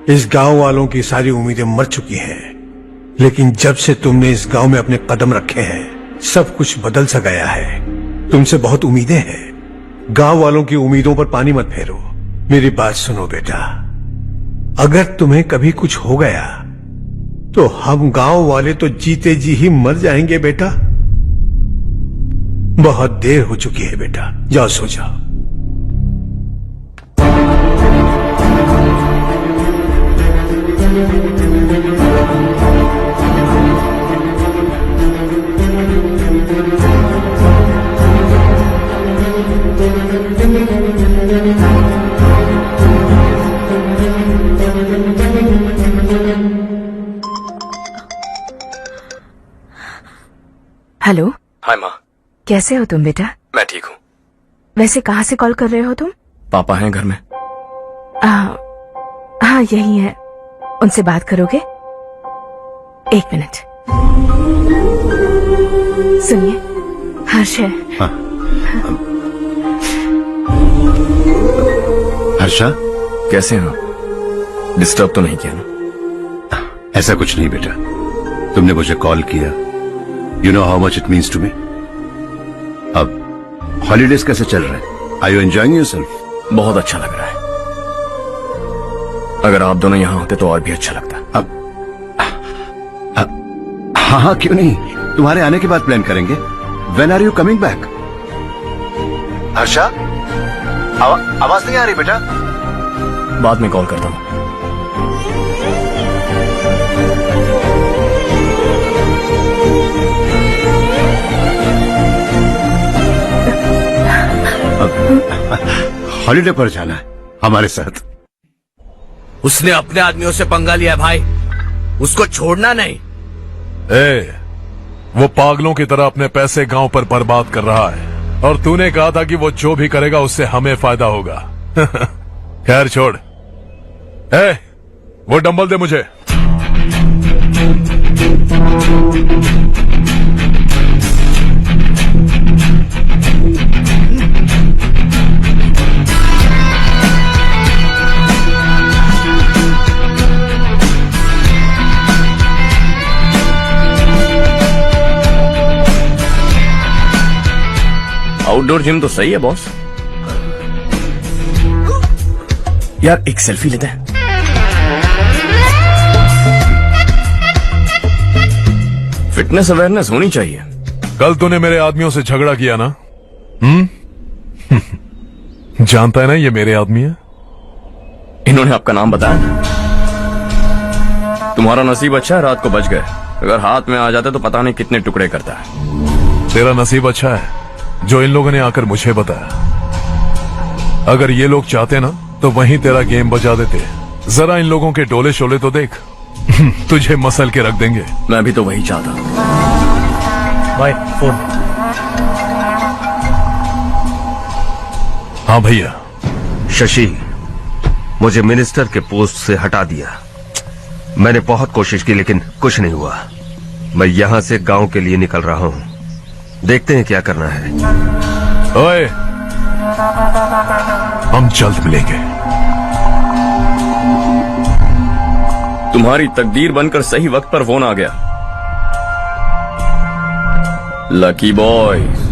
इस गांव वालों की सारी उम्मीदें मर चुकी हैं, लेकिन जब से तुमने इस गांव में अपने कदम रखे हैं, सब कुछ बदल सा गया है। तुमसे बहुत उम्मीदें हैं। गांव वालों की उम्मीदों पर पानी मत फेरो। मेरी बात सुनो बेटा, अगर तुम्हें कभी कुछ हो गया तो हम गांव वाले तो जीते जी ही मर जाएंगे बेटा। बहुत देर हो चुकी है बेटा, जाओ सो जाओ।
हेलो।
हाय माँ।
कैसे हो तुम बेटा?
मैं ठीक हूँ।
वैसे कहाँ से कॉल कर रहे हो तुम?
पापा हैं घर में।
हाँ यही है। उनसे बात करोगे? एक मिनट। सुनिए, हर्ष है।
हर्षा,
कैसे हैं? डिस्टर्ब तो नहीं किया ना?
ऐसा कुछ नहीं बेटा, तुमने मुझे कॉल किया। You know how much it means to me. अब हॉलीडेज कैसे चल रहे हैं? Are you enjoying yourself?
बहुत अच्छा लग रहा है। अगर आप दोनों यहाँ होते तो और भी अच्छा लगता।
अब हाँ, क्यों नहीं, तुम्हारे आने के बाद प्लान करेंगे। When are you coming back? Harsha, आवाज नहीं आ रही बेटा।
बाद में कॉल करता हूँ।
हॉलीडे पर जाना है हमारे साथ।
उसने अपने आदमियों से पंगा लिया भाई, उसको छोड़ना नहीं।
वो पागलों की तरह अपने पैसे गांव पर बर्बाद कर रहा है और तूने कहा था कि वो जो भी करेगा उससे हमें फायदा होगा। खैर छोड़। वो डंबल दे मुझे।
आउटडोर जिम तो सही है बॉस। यार एक सेल्फी लेते हैं। फिटनेस अवेयरनेस होनी चाहिए।
कल तूने मेरे आदमियों से झगड़ा किया ना? जानता है ना ये मेरे आदमी है।
इन्होंने आपका नाम बताया? तुम्हारा नसीब अच्छा है, रात को बच गए। अगर हाथ में आ जाते तो पता नहीं कितने टुकड़े करता है।
तेरा नसीब अच्छा है जो इन लोगों ने आकर मुझे बताया। अगर ये लोग चाहते ना तो वहीं तेरा गेम बजा देते। जरा इन लोगों के डोले शोले तो देख। तुझे मसल के रख देंगे।
मैं भी तो वही चाहता।
भाई फोन।
हाँ भैया।
शशि, मुझे मिनिस्टर के पोस्ट से हटा दिया। मैंने बहुत कोशिश की लेकिन कुछ नहीं हुआ। मैं यहां से गांव के लिए निकल रहा हूं। देखते हैं क्या करना है।
ओए, हम जल्द मिलेंगे।
तुम्हारी तकदीर बनकर सही वक्त पर फोन आ गया। Lucky boys.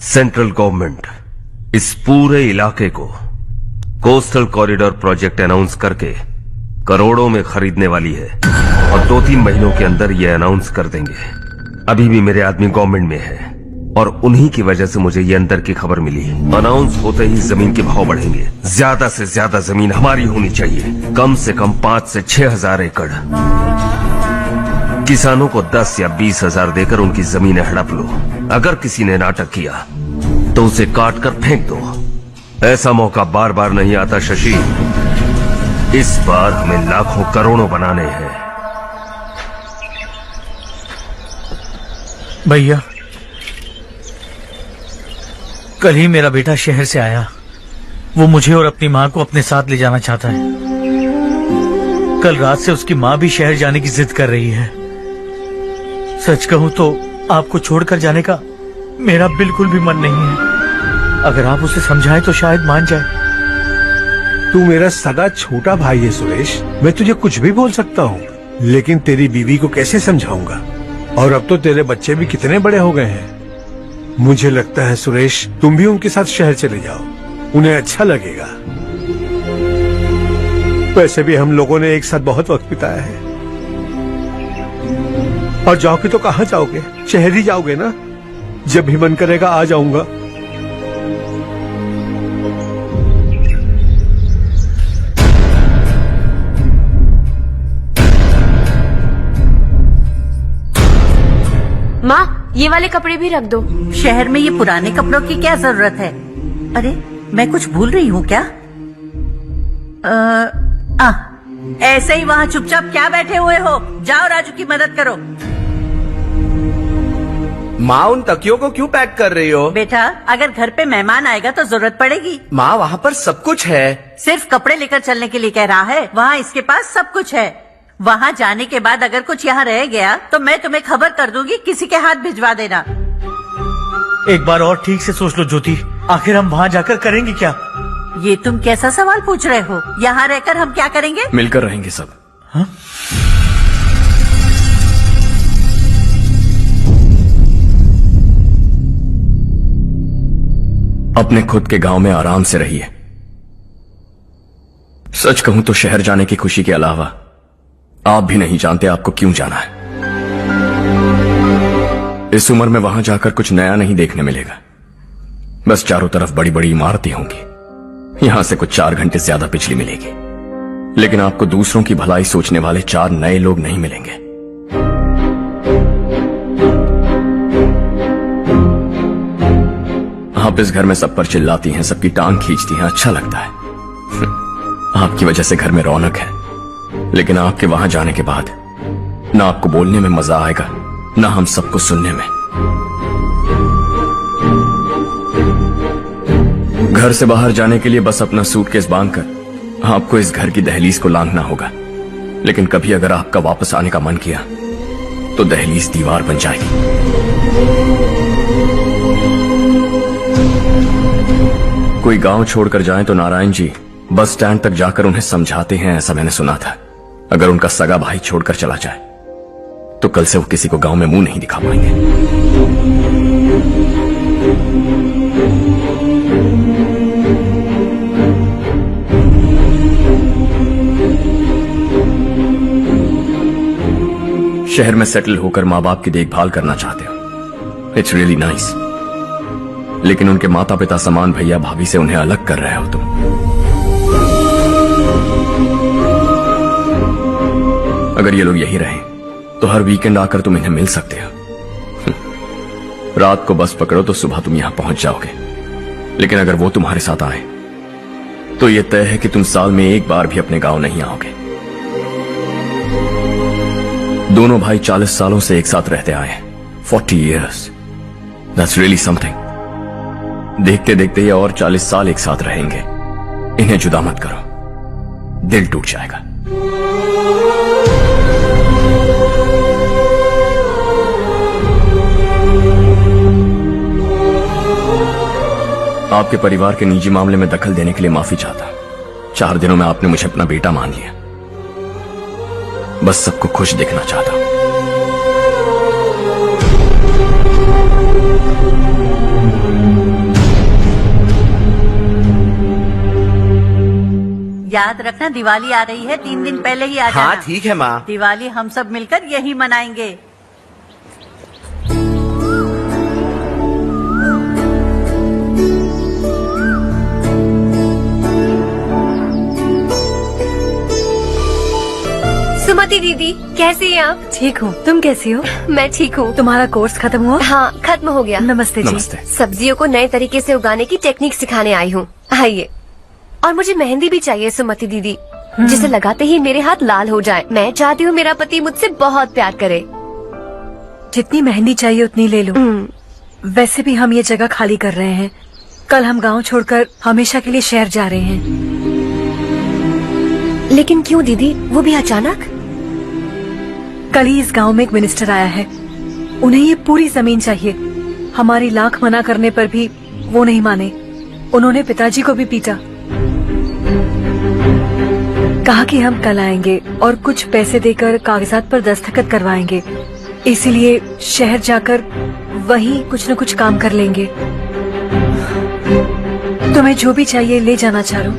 सेंट्रल गवर्नमेंट इस पूरे इलाके को कोस्टल कॉरिडोर प्रोजेक्ट अनाउंस करके करोड़ों में खरीदने वाली है और 2-3 महीनों के अंदर ये अनाउंस कर देंगे। अभी भी मेरे आदमी गवर्नमेंट में है और उन्हीं की वजह से मुझे ये अंदर की खबर मिली। अनाउंस होते ही जमीन के भाव बढ़ेंगे। ज्यादा से ज्यादा जमीन हमारी होनी चाहिए। कम से कम 5 से 6 हजार एकड़। किसानों को 10 या 20 हजार देकर उनकी जमीनें हड़प लो। अगर किसी ने नाटक किया तो उसे काट कर फेंक दो। ऐसा मौका बार बार नहीं आता शशि। इस बार हमें लाखों करोड़ों बनाने हैं।
भैया, कल ही मेरा बेटा शहर से आया। वो मुझे और अपनी माँ को अपने साथ ले जाना चाहता है। कल रात से उसकी माँ भी शहर जाने की जिद कर रही है। सच कहूं तो आपको छोड़कर जाने का मेरा बिल्कुल भी मन नहीं है। अगर आप उसे समझाएं तो शायद मान जाए।
तू मेरा सगा छोटा भाई है सुरेश। मैं तुझे कुछ भी बोल सकता हूँ, लेकिन तेरी बीवी को कैसे समझाऊंगा? और अब तो तेरे बच्चे भी कितने बड़े हो गए हैं। मुझे लगता है सुरेश, तुम भी उनके साथ शहर चले जाओ। उन्हें अच्छा लगेगा। वैसे भी हम लोगों ने एक साथ बहुत वक्त बिताया है। और जाओगे तो कहाँ जाओगे? शहर ही जाओगे ना? जब भी मन करेगा आ जाऊंगा।
माँ ये वाले कपड़े भी रख दो।
शहर में ये पुराने कपड़ों की क्या जरूरत है? अरे मैं कुछ भूल रही हूँ क्या? ऐसे ही वहाँ चुपचाप क्या बैठे हुए हो? जाओ राजू की मदद करो।
माँ उन तकियों को क्यों पैक कर रही हो?
बेटा अगर घर पे मेहमान आएगा तो जरूरत पड़ेगी।
माँ वहाँ पर सब कुछ है।
सिर्फ कपड़े लेकर चलने के लिए कह रहा है? वहाँ इसके पास सब कुछ है। वहाँ जाने के बाद अगर कुछ यहाँ रह गया तो मैं तुम्हें खबर कर दूंगी, किसी के हाथ भिजवा देना।
एक बार और ठीक से सोच लो ज्योति, आखिर हम वहाँ जाकर करेंगे क्या?
ये तुम कैसा सवाल पूछ रहे हो? यहाँ रहकर हम क्या करेंगे?
मिलकर रहेंगे सब।
हाँ?
अपने खुद के गांव में आराम से रहिए। सच कहूं तो शहर जाने की खुशी के अलावा आप भी नहीं जानते आपको क्यों जाना है। इस उम्र में वहां जाकर कुछ नया नहीं देखने मिलेगा। बस चारों तरफ बड़ी बड़ी इमारतें होंगी। यहां से कुछ 4 घंटे ज्यादा बिजली मिलेगी, लेकिन आपको दूसरों की भलाई सोचने वाले 4 नए लोग नहीं मिलेंगे। आप इस घर में सब पर चिल्लाती हैं, सबकी टांग खींचती हैं, अच्छा लगता है। आपकी वजह से घर में रौनक है, लेकिन आपके वहां जाने के बाद ना आपको बोलने में मजा आएगा, ना हम सबको सुनने में। घर से बाहर जाने के लिए बस अपना सूटकेस बांधकर आपको इस घर की दहलीज को लांघना होगा। लेकिन कभी अगर आपका वापस आने का मन किया तो दहलीज दीवार बन जाएगी। कोई गांव छोड़कर जाए तो नारायण जी बस स्टैंड तक जाकर उन्हें समझाते हैं, ऐसा मैंने सुना था। अगर उनका सगा भाई छोड़कर चला जाए तो कल से वो किसी को गांव में मुंह नहीं दिखा पाएंगे। शहर में सेटल होकर माँ बाप की देखभाल करना चाहते हो, इट्स रियली नाइस। लेकिन उनके माता पिता समान भैया भाभी से उन्हें अलग कर रहे हो तुम। अगर ये लोग यही रहे तो हर वीकेंड आकर तुम इन्हें मिल सकते हो। रात को बस पकड़ो तो सुबह तुम यहां पहुंच जाओगे। लेकिन अगर वो तुम्हारे साथ आए तो ये तय है कि तुम साल में एक बार भी अपने गांव नहीं आओगे। दोनों भाई 40 सालों से एक साथ रहते आए, 40 years, that's really something। देखते देखते ये और 40 साल एक साथ रहेंगे। इन्हें जुदा मत करो, दिल टूट जाएगा। आपके परिवार के निजी मामले में दखल देने के लिए माफी चाहता हूं। 4 दिनों में आपने मुझे अपना बेटा मान लिया। बस सबको खुश देखना चाहता हूं।
याद रखना दिवाली आ रही है, 3 दिन पहले ही आ जाना।
हाँ ठीक है माँ।
दिवाली हम सब मिलकर यही मनाएंगे।
सुमति दीदी कैसी हैं आप?
ठीक हूँ, तुम कैसी हो?
मैं ठीक हूँ।
तुम्हारा कोर्स खत्म हुआ?
हाँ खत्म हो गया।
नमस्ते जी।
नमस्ते।
सब्जियों को नए तरीके से उगाने की टेक्निक सिखाने आई हूँ। आइए। और मुझे मेहंदी भी चाहिए सुमति दीदी, जिसे लगाते ही मेरे हाथ लाल हो जाए। मैं चाहती हूँ मेरा पति मुझसे बहुत प्यार करे।
जितनी मेहंदी चाहिए उतनी ले लो। वैसे भी हम ये जगह खाली कर रहे हैं। कल हम गांव छोड़कर हमेशा के लिए शहर जा रहे हैं।
लेकिन क्यों दीदी, वो भी अचानक?
कल ही इस गांव में एक मिनिस्टर आया है, उन्हें ये पूरी जमीन चाहिए। हमारी लाख मना करने पर भी वो नहीं माने। उन्होंने पिताजी को भी पीटा। कहा कि हम कल आएंगे और कुछ पैसे देकर कागजात पर दस्तखत करवाएंगे। इसीलिए शहर जाकर वहीं कुछ न कुछ काम कर लेंगे। तुम्हें जो भी चाहिए ले जाना चारू।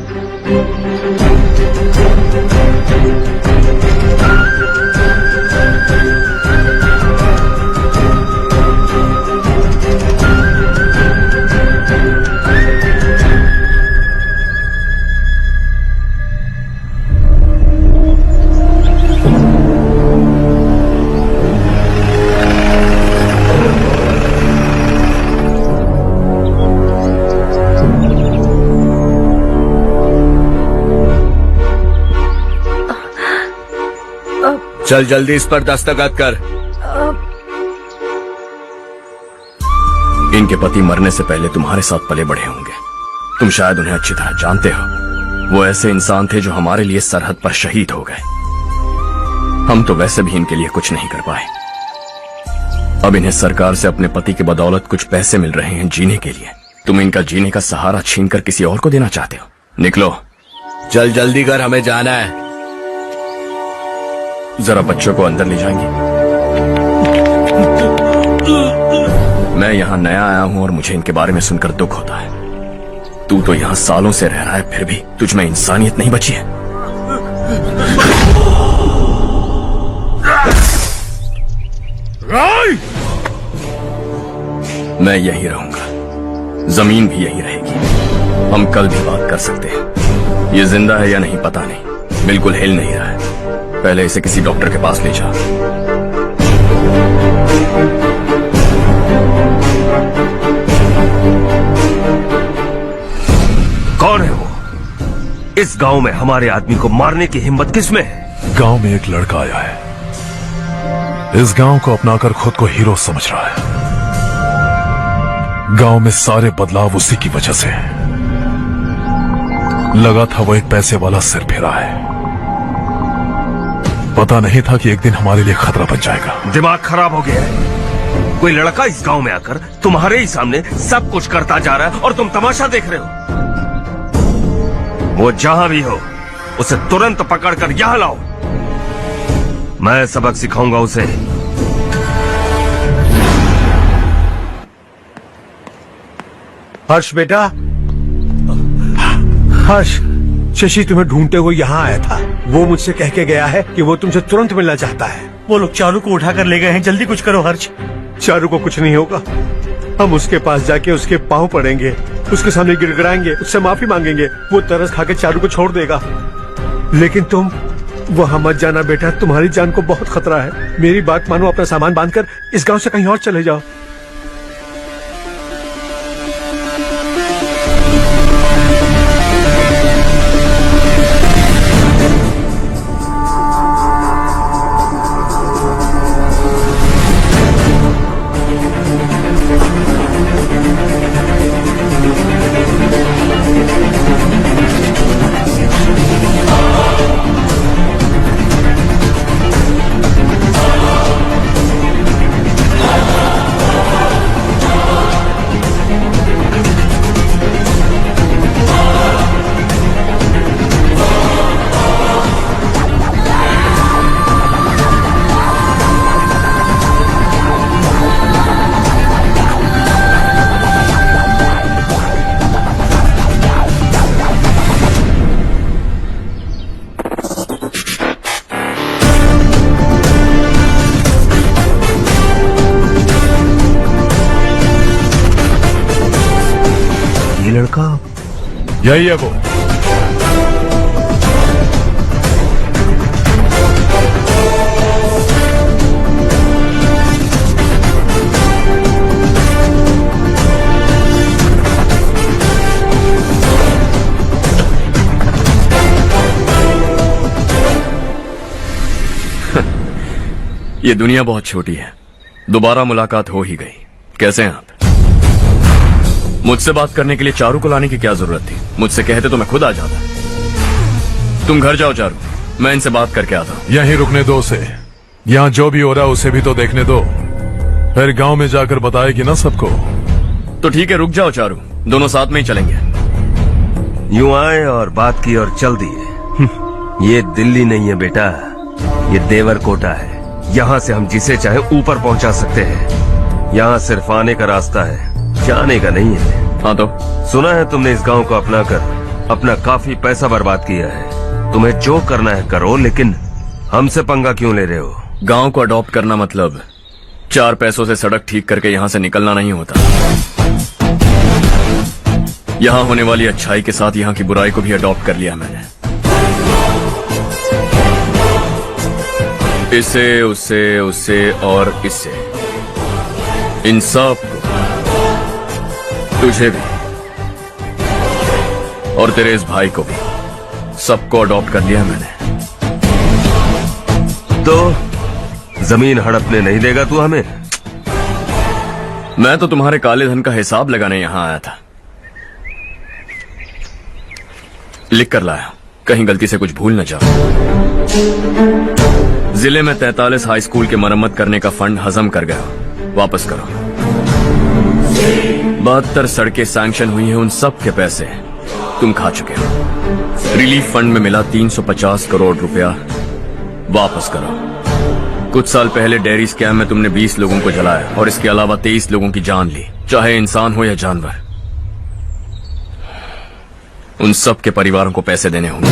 चल जल्दी इस पर दस्तखत कर। इनके पति मरने से पहले तुम्हारे साथ पले बढ़े होंगे। तुम शायद उन्हें अच्छी तरह जानते हो। वो ऐसे इंसान थे जो हमारे लिए सरहद पर शहीद हो गए। हम तो वैसे भी इनके लिए कुछ नहीं कर पाए। अब इन्हें सरकार से अपने पति की बदौलत कुछ पैसे मिल रहे हैं जीने के लिए। तुम इनका जीने का सहारा छीनकर किसी और को देना चाहते हो। निकलो,
चल जल्दी कर, हमें जाना है।
जरा बच्चों को अंदर ले जाएंगे। मैं यहाँ नया आया हूँ और मुझे इनके बारे में सुनकर दुख होता है। तू तो यहाँ सालों से रह रहा है, फिर भी तुझ में इंसानियत नहीं बची है। मैं यही रहूंगा, जमीन भी यही रहेगी। हम कल भी बात कर सकते हैं। ये जिंदा है या नहीं पता नहीं, बिल्कुल हिल नहीं रहा है। पहले इसे किसी डॉक्टर के पास ले जा।
कौन है वो? इस गांव में हमारे आदमी को मारने की हिम्मत किसमें है?
गांव में एक लड़का आया है, इस गांव को अपनाकर खुद को हीरो समझ रहा है। गांव में सारे बदलाव उसी की वजह से है। लगा था वो एक पैसे वाला सिर फेरा है। पता नहीं था कि एक दिन हमारे लिए खतरा बन जाएगा।
दिमाग खराब हो गया है। कोई लड़का इस गांव में आकर तुम्हारे ही सामने सब कुछ करता जा रहा है और तुम तमाशा देख रहे हो। वो जहां भी हो उसे तुरंत पकड़कर यहां लाओ। मैं सबक सिखाऊंगा उसे।
हर्ष बेटा, हर्ष, शशि तुम्हें ढूंढते हुए यहाँ आया था। वो मुझसे कह के गया है कि वो तुमसे तुरंत मिलना चाहता है।
वो लोग चारू को उठाकर ले गए हैं, जल्दी कुछ करो हर्ष।
चारू को कुछ नहीं होगा। हम उसके पास जाके उसके पांव पड़ेंगे, उसके सामने गिड़गिड़ाएंगे, उससे माफी मांगेंगे। वो तरस खा के चारू को छोड़ देगा। लेकिन तुम वहां मत जाना बेटा, तुम्हारी जान को बहुत खतरा है। मेरी बात मानो, अपना सामान बांधकर इस गांव से कहीं और चले जाओ।
लड़का
यही है वो।
ये दुनिया बहुत छोटी है। दोबारा मुलाकात हो ही गई। कैसे हैं आप? मुझसे बात करने के लिए चारू को लाने की क्या जरूरत थी? मुझसे कहते तो मैं खुद आ जाता। तुम घर जाओ चारू, मैं इनसे बात करके आता हूँ।
यहीं रुकने दो उसे। यहाँ जो भी हो रहा है उसे भी तो देखने दो, फिर गांव में जाकर बताएगी ना सबको।
तो ठीक है, रुक जाओ चारू, दोनों साथ में ही चलेंगे।
यूं आए और बात की और चल दिए। ये दिल्ली नहीं है बेटा, ये देवरकोटा है। यहाँ से हम जिसे चाहे ऊपर पहुँचा सकते हैं। यहाँ सिर्फ आने का रास्ता है, जाने का नहीं है।
हाँ तो
सुना है तुमने इस गांव को अपनाकर अपना काफी पैसा बर्बाद किया है। तुम्हें जो करना है करो, लेकिन हमसे पंगा क्यों ले रहे हो?
गांव को अडॉप्ट करना मतलब 4 पैसों से सड़क ठीक करके यहाँ से निकलना नहीं होता। यहाँ होने वाली अच्छाई के साथ यहाँ की बुराई को भी अडॉप्ट कर लिया मैंने। इसे, उससे, उससे और इससे, इन सब को, तुझे भी और तेरे इस भाई को भी, सबको अडॉप्ट कर लिया मैंने।
तो जमीन हड़पने नहीं देगा तू हमें?
मैं तो तुम्हारे काले धन का हिसाब लगाने यहां आया था। लिख कर लाया, कहीं गलती से कुछ भूल न जाओ। जिले में 43 हाई स्कूल के मरम्मत करने का फंड हजम कर गया, वापस करो। 72 सड़कें सैंक्शन हुई हैं, उन सब के पैसे तुम खा चुके हो। रिलीफ फंड में मिला 350 करोड़ रुपया, वापस करो। कुछ साल पहले डेयरी स्कैम में तुमने 20 लोगों को जलाया और इसके अलावा 23 लोगों की जान ली, चाहे इंसान हो या जानवर। उन सब के परिवारों को पैसे देने होंगे।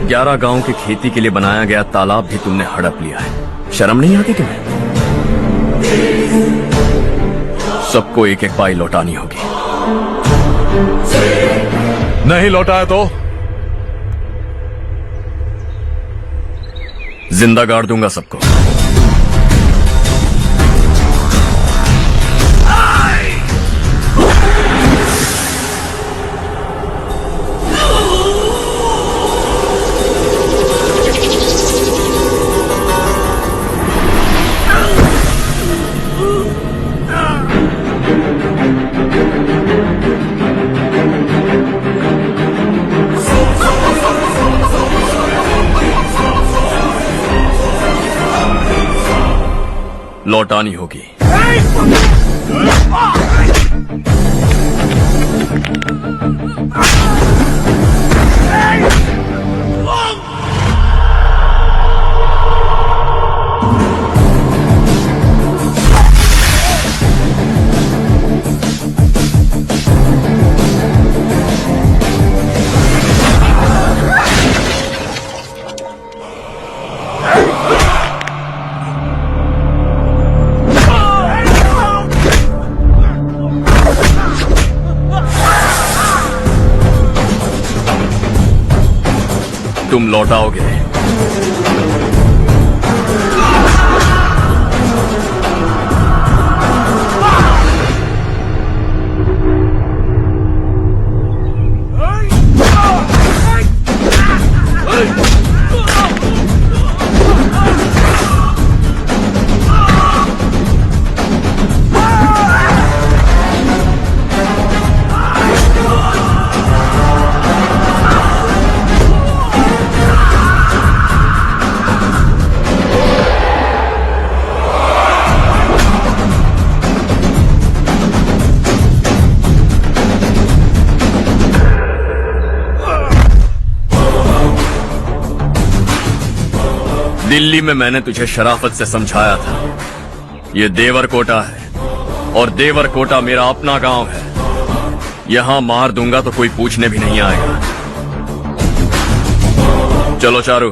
11 गांव की खेती के लिए बनाया गया तालाब भी तुमने हड़प लिया है। शर्म नहीं आती तुम्हें? सबको एक एक पाई लौटानी होगी।
नहीं लौटाया तो
जिंदा गाड़ दूंगा सबको। लौटानी होगी। तुम लौटाओगे। दिल्ली में मैंने तुझे शराफत से समझाया था, ये देवरकोटा है और देवरकोटा मेरा अपना गांव है। यहां मार दूंगा तो कोई पूछने भी नहीं आएगा। चलो चारू।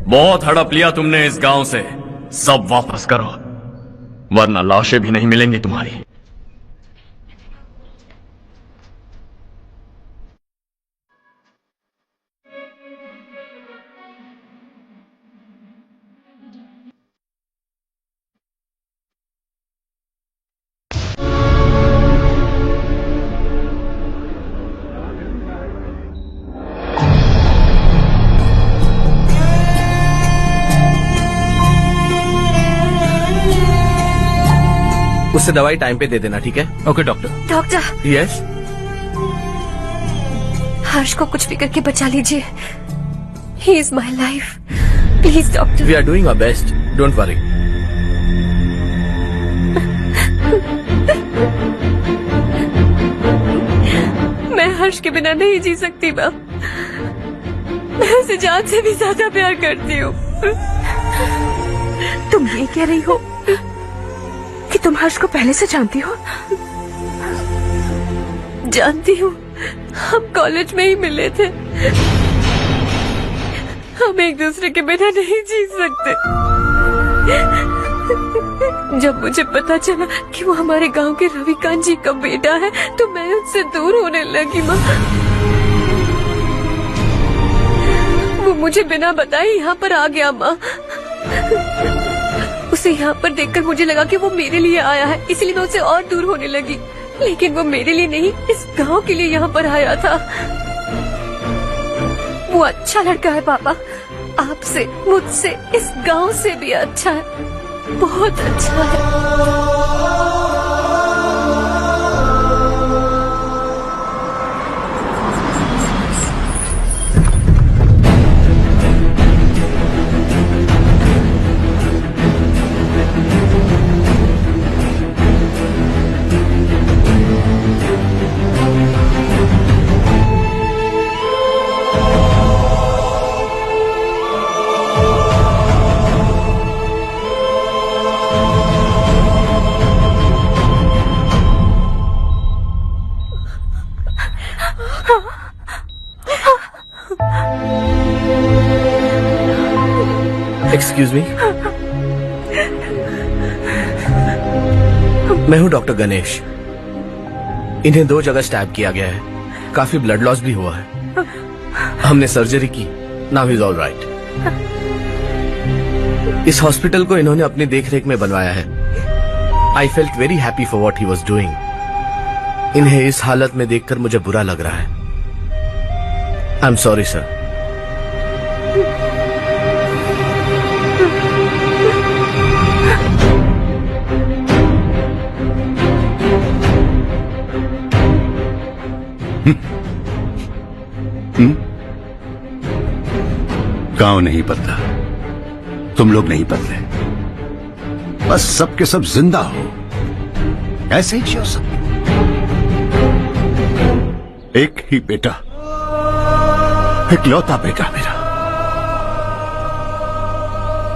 बहुत हड़प लिया तुमने इस गांव से, सब वापस करो वरना लाशें भी नहीं मिलेंगी तुम्हारी।
उससे दवाई टाइम पे दे देना, ठीक है?
Okay doctor.
Doctor.
Yes.
Harsh को कुछ भी करके बचा लीजिए। He is my life, please doctor.
We are doing our best, don't worry.
मैं हर्ष के बिना नहीं जी सकती माँ। मैं उसे जान से भी ज्यादा प्यार करती हूँ।
तुम ये कह रही हो कि तुम हर्ष को पहले से जानती हो?
जानती हूँ, हम कॉलेज में ही मिले थे। हम एक दूसरे के बिना नहीं जी सकते। जब मुझे पता चला कि वो हमारे गांव के रविकांत जी का बेटा है तो मैं उससे दूर होने लगी माँ। वो मुझे बिना बताए यहाँ पर आ गया माँ। उसे यहाँ पर देखकर मुझे लगा कि वो मेरे लिए आया है, इसलिए मैं उससे और दूर होने लगी। लेकिन वो मेरे लिए नहीं, इस गांव के लिए यहाँ पर आया था। वो अच्छा लड़का है पापा, आपसे, मुझसे, इस गांव से भी अच्छा है, बहुत अच्छा है।
एक्सक्यूज मी, मैं हूं डॉक्टर गणेश। इन्हें 2 जगह स्टैब किया गया है, काफी ब्लड लॉस भी हुआ है। हमने सर्जरी की, now he is all right. इस हॉस्पिटल को इन्होंने अपनी देखरेख में बनवाया है। I felt very happy for what he was doing. इन्हें इस हालत में देखकर मुझे बुरा लग रहा है। I am sorry sir.
गांव नहीं बदला, तुम लोग नहीं बदले, बस सबके सब जिंदा हो, ऐसे ही जियो सब। एक ही बेटा, इकलौता बेटा मेरा,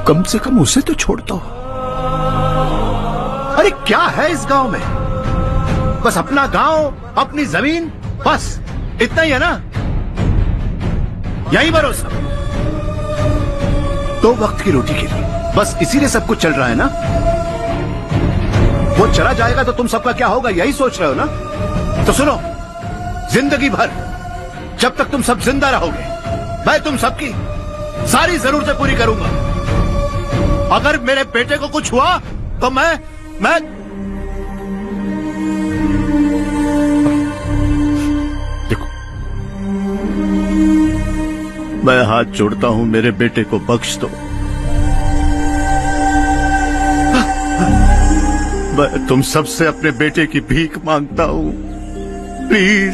कम से कम उसे तो छोड़ दो। अरे क्या है इस गांव में? बस अपना गांव, अपनी जमीन, बस इतना ही है ना? यही भरोसा, 2 वक्त की रोटी के लिए, बस इसीलिए सब कुछ चल रहा है ना? वो चला जाएगा तो तुम सबका क्या होगा, यही सोच रहे हो ना? तो सुनो, जिंदगी भर जब तक तुम सब जिंदा रहोगे, मैं तुम सबकी सारी जरूरतें पूरी करूंगा। अगर मेरे बेटे को कुछ हुआ तो मैं देखो, मैं हाथ जोड़ता हूं, मेरे बेटे को बख्श दो। मैं तुम सबसे अपने बेटे की भीख मांगता हूं, प्लीज।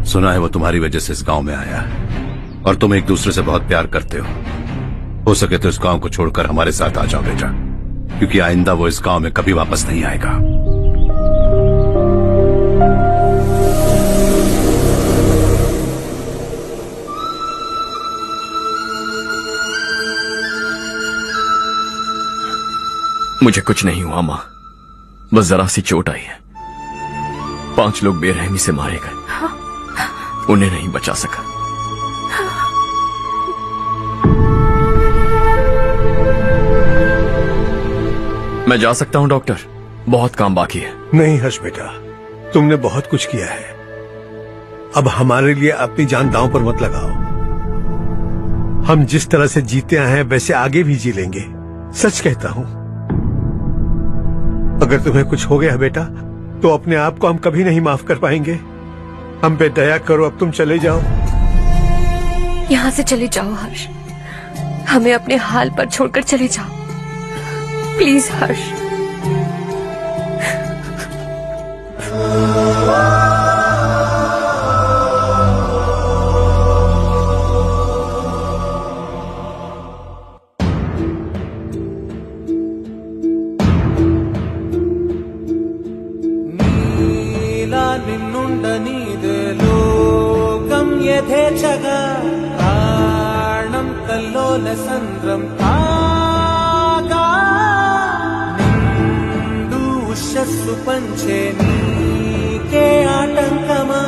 सुना है वो तुम्हारी वजह से इस गांव में आया है और तुम एक दूसरे से बहुत प्यार करते हो सके तो इस गांव को छोड़कर हमारे साथ आ जाओ बेटा, क्योंकि आइंदा वो इस गांव में कभी वापस नहीं आएगा।
मुझे कुछ नहीं हुआ माँ, बस जरा सी चोट आई है। 5 लोग बेरहमी से मारे गए, उन्हें नहीं बचा सका। मैं जा सकता हूं डॉक्टर, बहुत काम बाकी है।
नहीं हर्ष बेटा, तुमने बहुत कुछ किया है, अब हमारे लिए अपनी जान दांव पर मत लगाओ। हम जिस तरह से जीते आए हैं वैसे आगे भी जी लेंगे, सच कहता हूं। अगर तुम्हें कुछ हो गया बेटा तो अपने आप को हम कभी नहीं माफ कर पाएंगे। हम पे दया करो, अब तुम चले जाओ।
यहाँ से चले जाओ हर्ष, हमें अपने हाल पर छोड़कर चले जाओ, प्लीज हर्ष।
యథేచ్ఛగా ప్రాణం కల్లోల సంద్రం కాగా నిండు ఉషస్సు పంచే నీకే ఆటంకమా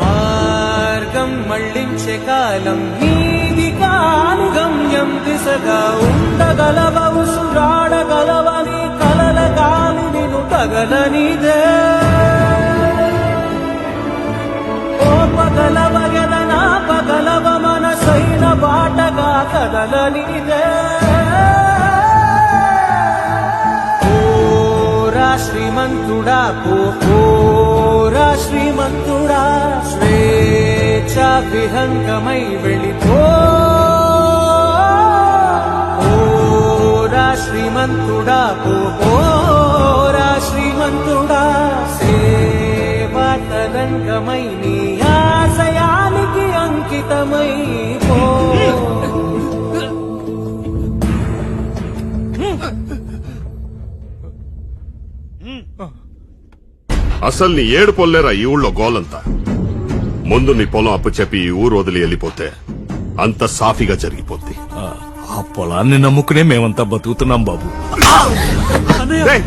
మార్గం మళ్ళించే కాలం నీది కాను గమ్యం దిశగా ఉండగలవ ఉసురాడగలవని కలల గాలి నిన్ను తగలనిదే పగలవ ఎదనా పగలవ మనసైన బాటగా కదల
పాలనిదే ఓరా శ్రీమంతుడా ఓరా శ్రీమంతుడా స్వేచ్ఛ విహంగమై వెళ్ళిపో ఓరా శ్రీమంతుడా ఓరా శ్రీమంతుడా సేవా తరంగమై నీ ఆశయానికి అంకితమై పో
అసలు నీ ఏడు పొల్లేరా ఈ ఊళ్ళో గోలంతా. ముందు నీ పొలం అప్పు చెప్పి ఈ ఊరు వదిలి వెళ్ళిపోతే అంత సాఫీగా జరిగిపోద్ది.
ఆ పొలాన్ని నమ్ముకునే మేమంతా బతుకుతున్నాం బాబు.
రేయ్,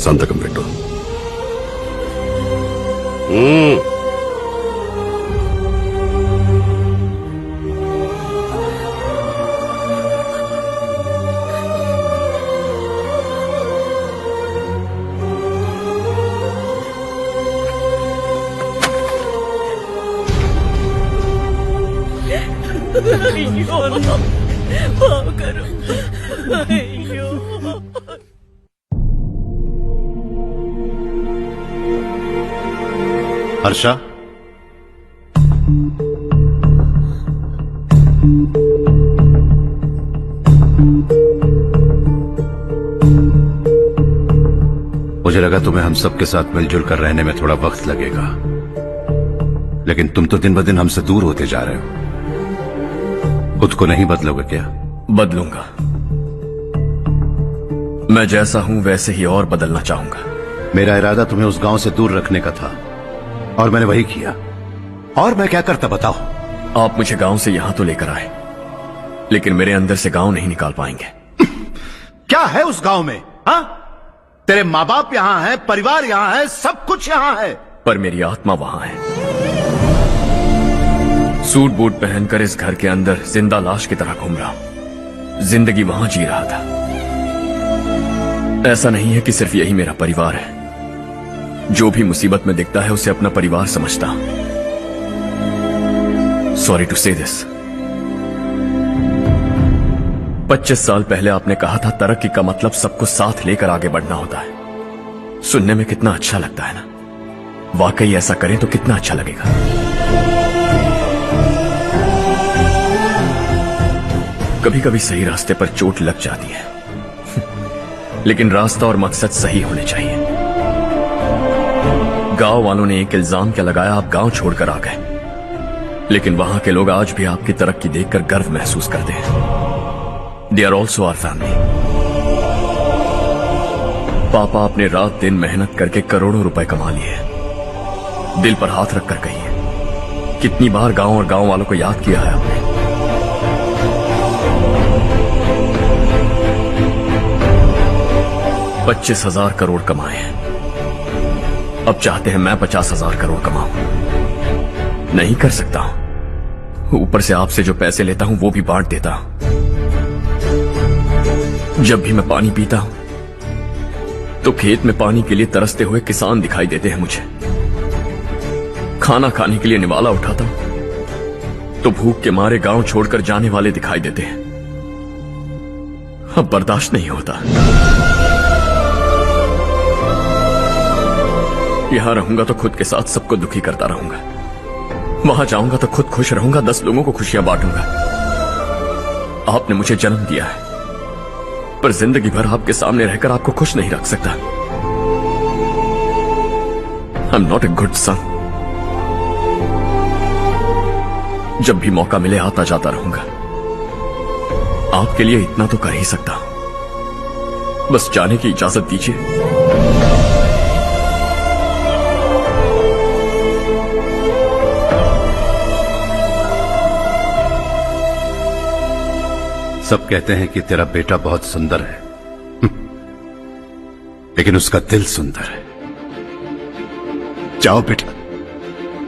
సంతకం పెట్టు.
हर्षा, मुझे लगा तुम्हें हम सबके साथ मिलजुल कर रहने में थोड़ा वक्त लगेगा, लेकिन तुम तो दिन ब दिन हमसे दूर होते जा रहे हो। खुद को नहीं बदलोगे क्या?
बदलूंगा। मैं जैसा हूं वैसे ही और बदलना चाहूंगा।
मेरा इरादा तुम्हें उस गांव से दूर रखने का था और मैंने वही किया। और मैं क्या करता बताओ?
आप मुझे गांव से यहां तो लेकर आए, लेकिन मेरे अंदर से गांव नहीं निकाल पाएंगे।
क्या है उस गांव में? हाँ, तेरे माँ बाप यहाँ है, परिवार यहाँ है, सब कुछ यहाँ है,
पर मेरी आत्मा वहां है। सूट बूट पहनकर इस घर के अंदर जिंदा लाश की तरह घूम रहा हूं। जिंदगी वहां जी रहा था। ऐसा नहीं है कि सिर्फ यही मेरा परिवार है। जो भी मुसीबत में दिखता है उसे अपना परिवार समझता। सॉरी टू से दिस। 25 साल पहले आपने कहा था तरक्की का मतलब सबको साथ लेकर आगे बढ़ना होता है। सुनने में कितना अच्छा लगता है ना? वाकई ऐसा करें तो कितना अच्छा लगेगा। कभी कभी सही रास्ते पर चोट लग जाती है, लेकिन रास्ता और मकसद सही होने चाहिए। गांव वालों ने एक इल्जाम क्या लगाया, आप गांव छोड़कर आ गए, लेकिन वहां के लोग आज भी आपकी तरक्की देखकर गर्व महसूस करते हैं। They are also our family. पापा आपने रात दिन मेहनत करके करोड़ों रुपए कमा लिए। दिल पर हाथ रखकर कहिए, कितनी बार गांव और गांव वालों को याद किया है आपने? $25,000 करोड़ कमाए हैं। अब चाहते हैं मैं 50,000 करोड़ कमाऊं। नहीं कर सकता हूं। ऊपर से आपसे जो पैसे लेता हूं वो भी बांट देता हूं। जब भी मैं पानी पीता हूं तो खेत में पानी के लिए तरसते हुए किसान दिखाई देते हैं मुझे। खाना खाने के लिए निवाला उठाता हूं तो भूख के मारे गांव छोड़कर जाने वाले दिखाई देते हैं। अब बर्दाश्त नहीं होता। यहां रहूंगा तो खुद के साथ सबको दुखी करता रहूंगा। वहां जाऊंगा तो खुद खुश रहूंगा, 10 लोगों को खुशियां बांटूंगा। आपने मुझे जन्म दिया है, पर जिंदगी भर आपके सामने रहकर आपको खुश नहीं रख सकता। I am not a good son. जब भी मौका मिले आता जाता रहूंगा। आपके लिए इतना तो कर ही सकता हूं। बस जाने की इजाजत दीजिए।
सब कहते हैं कि तेरा बेटा बहुत सुंदर है, लेकिन उसका दिल सुंदर है। जाओ बेटा,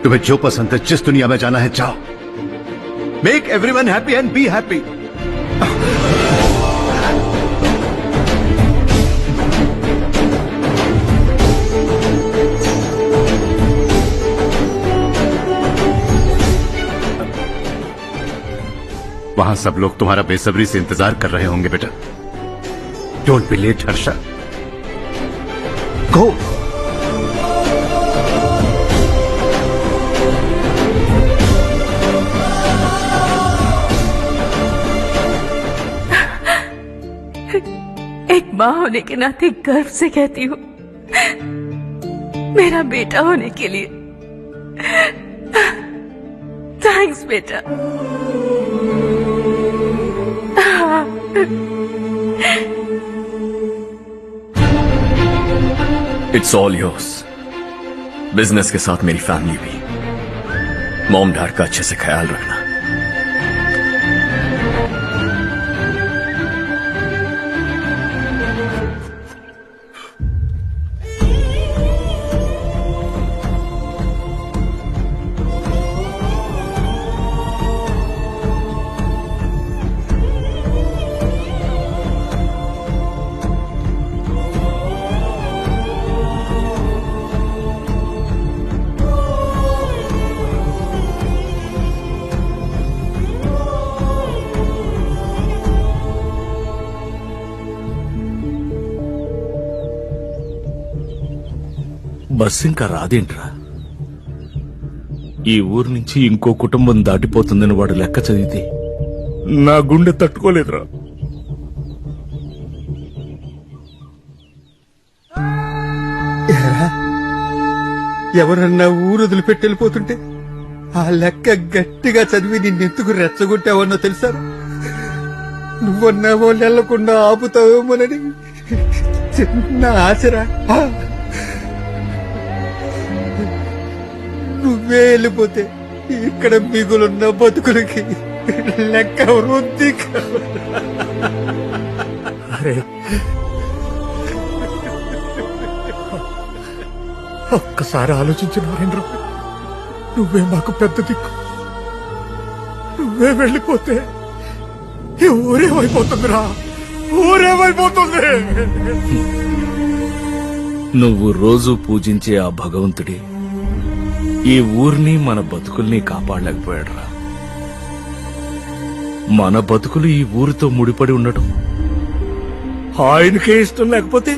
तुम्हें जो पसंद है, जिस दुनिया में जाना है जाओ। Make everyone happy and be happy. वहां सब लोग तुम्हारा बेसब्री से इंतजार कर रहे होंगे बेटा। डोंट बी लेट हर्षा, गो।
एक माँ होने के नाते गर्व से कहती हूँ, मेरा बेटा होने के लिए थैंक्स बेटा।
It's all yours. बिजनेस के साथ मेरी फैमिली भी। मॉम डैड का अच्छे से ख्याल रखना।
బస్ ఇంకా రాదేంట్రా? ఈ ఊరు నుంచి ఇంకో కుటుంబం దాటిపోతుందని వాడు లెక్క చదివితే నా గుండె తట్టుకోలేదురా.
ఎవరన్నా ఊరు వదిలిపెట్టి వెళ్ళిపోతుంటే ఆ లెక్క గట్టిగా చదివి నిన్నెందుకు రెచ్చగొట్టావన్నో తెలుసా? నువ్వన్నావో నెల్లకుండా ఆపుతావేమోనని చిన్న ఆశరా. నువ్వే వెళ్ళిపోతే ఇక్కడ మిగులున్న బతుకులకి లెక్క వృద్ధి.
ఒక్కసారి ఆలోచించిన నరేంద్ర, నువ్వే మాకు పెద్ద దిక్కు. నువ్వే వెళ్ళిపోతే ఈ ఊరేమైపోతుందిరా, ఊరేమైపోతుంది.
నువ్వు రోజు పూజించే ఆ భగవంతుడే ఈ ఊరిని మన బతుకుల్ని కాపాడలేకపోయాడురా. మన బతుకులు ఈ ఊరితో ముడిపడి ఉండటం ఆయనకే ఇష్టం లేకపోతే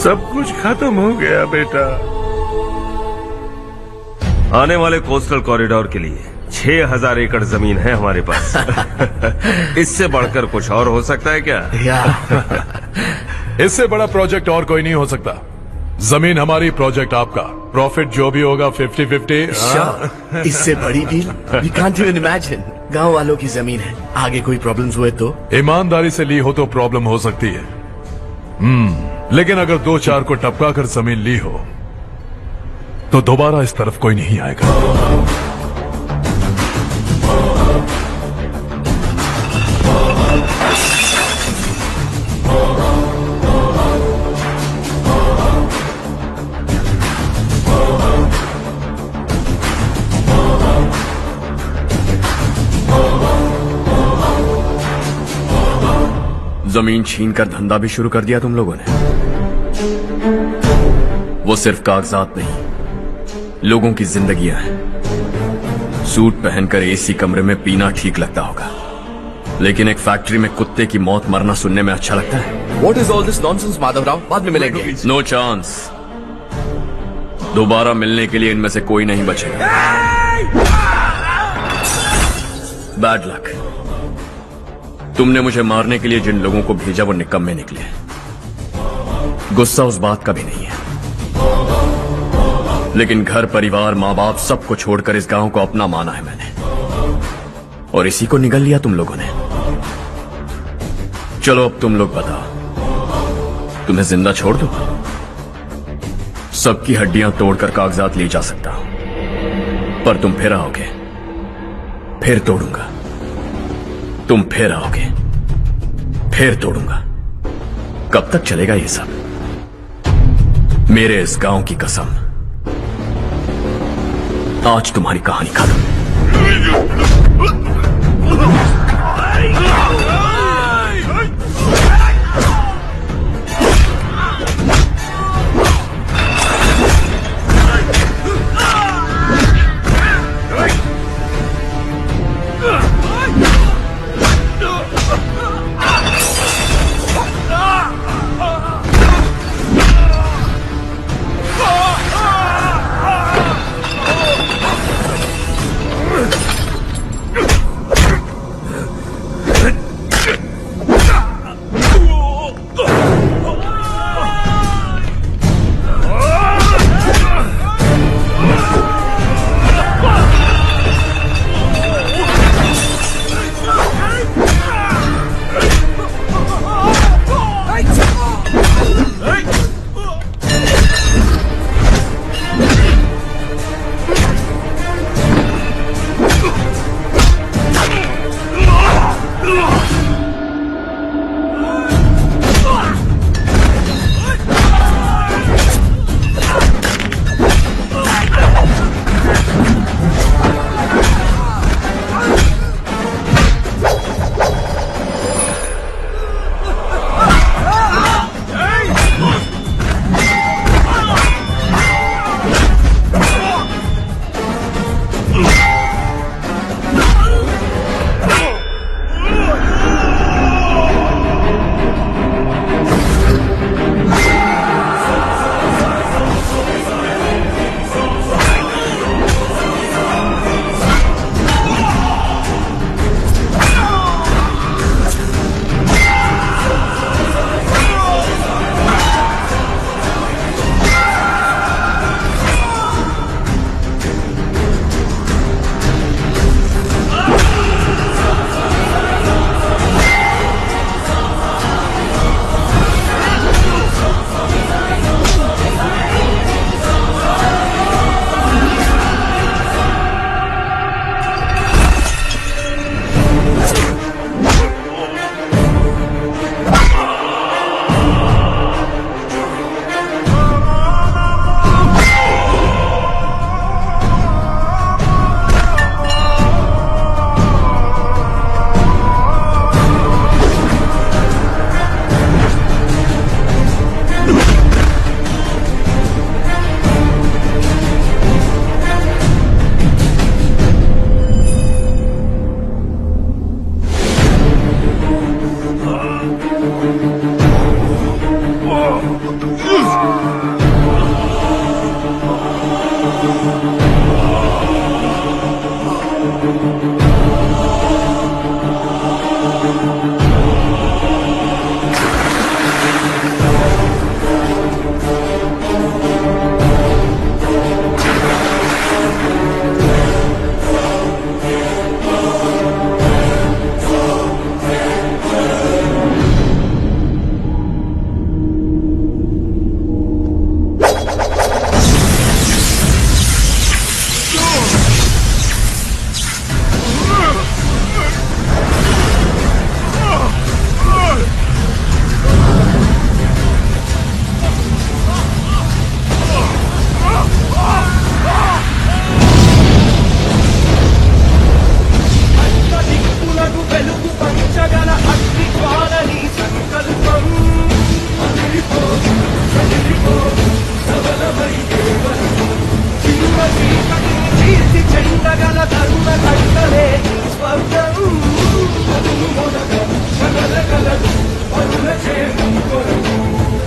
सब कुछ खत्म हो गया बेटा। आने वाले कोस्टल कॉरिडोर के लिए 6000 एकड़ जमीन है हमारे पास। इससे बढ़कर कुछ और हो सकता है क्या?
इससे बड़ा प्रोजेक्ट और कोई नहीं हो सकता। जमीन हमारी, प्रोजेक्ट आपका। प्रॉफिट जो भी होगा 50-50।
इससे बड़ी deal we can't even imagine. गांव वालों की जमीन है, आगे कोई प्रॉब्लम्स हुए तो?
ईमानदारी से ली हो तो प्रॉब्लम हो सकती है, लेकिन अगर 2-4 को टपका कर जमीन ली हो तो दोबारा इस तरफ कोई नहीं आएगा।
जमीन छीनकर धंधा भी शुरू कर दिया तुम लोगों ने। वो सिर्फ कागजात नहीं, लोगों की जिंदगियां हैं। सूट पहनकर एसी कमरे में पीना ठीक लगता होगा, लेकिन एक फैक्ट्री में कुत्ते की मौत मरना सुनने में अच्छा लगता है।
What is all this nonsense, Madhavrao? बाद में मिलेंगे।
No chance. दोबारा मिलने के लिए इनमें से कोई नहीं बचेगा। Bad luck. तुमने मुझे मारने के लिए जिन लोगों को भेजा वो निकम्मे निकले। गुस्सा उस बात का भी नहीं है, लेकिन घर परिवार माँ बाप सबको छोड़कर इस गांव को अपना माना है मैंने, और इसी को निगल लिया तुम लोगों ने। चलो अब तुम लोग बताओ, तुम्हें जिंदा छोड़ दूं? सबकी हड्डियां तोड़कर कागजात ले जा सकता हूं, पर तुम फिर आओगे, फिर तोड़ूंगा। तुम फिर आओगे, फिर तोड़ूंगा। कब तक चलेगा ये सब? मेरे इस गांव की कसम, आज तुम्हारी कहानी खत्म।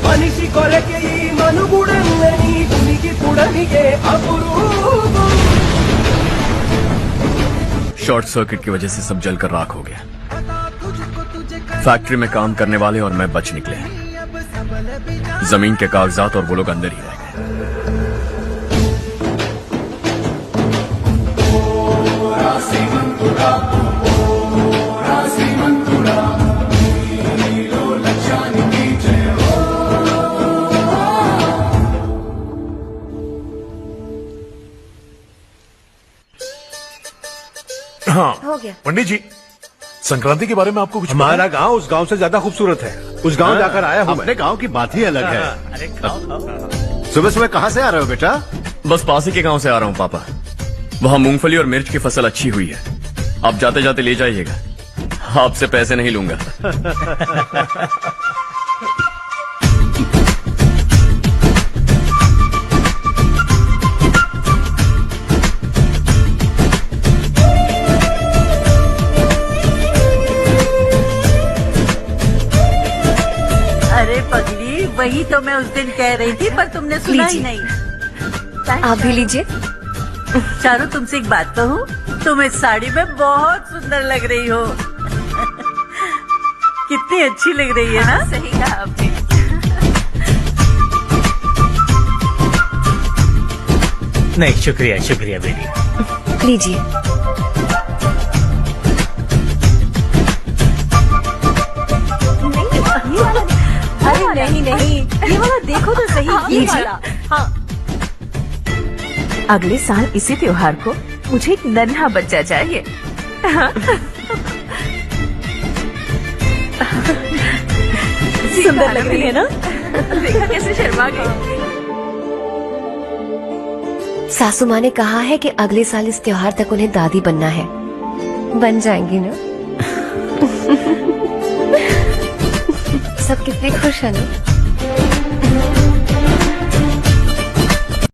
మనిషి కొరకే ఈ మనుగుడన్నని కునికి కుడనికే అపురూపం
शॉर्ट सर्किट की वजह से सब जलकर राख हो गया। फैक्ट्री में काम करने वाले और मैं बच निकले। जमीन के कागजात और वो लोग अंदर ही रह गए।
हाँ
हो गया।
पंडित जी, संक्रांति के बारे में आपको कुछ पता
हमारा
है?
गांव उस गांव से ज्यादा खूबसूरत है। उस गांव जाकर आया हूँ
अपने गांव की बात ही अलग है।
मैं।
सुबह सुबह कहाँ से आ रहे हो बेटा?
बस पास ही के गांव से आ रहा हूँ पापा। वहाँ मूंगफली और मिर्च की फसल अच्छी हुई है, आप जाते जाते ले जाइएगा, आपसे पैसे नहीं लूंगा।
अरे पगली, वही तो मैं उस दिन कह रही थी पर तुमने सुना ही
लीजिए।
नहीं।
आप भी लीजिए।
चारू, तुमसे एक बात कहूँ, तुम इस साड़ी में बहुत सुंदर लग रही हो। कितनी अच्छी लग रही है ना?
सही कहा आपने।
नहीं, शुक्रिया शुक्रिया बेटी।
लीजिए।
अरे नहीं नहीं, ये वाला देखो तो सही, ये
लीजिए।
वाला। हाँ,
अगले साल इसी त्योहार को मुझे एक नन्हा बच्चा चाहिए।
सुंदर लग रही है ना?
देखा कैसे शर्मा गई।
सासू माँ ने कहा है कि अगले साल इस त्योहार तक उन्हें दादी बनना है। बन जाएंगी ना? सब कितने खुश हैं ना?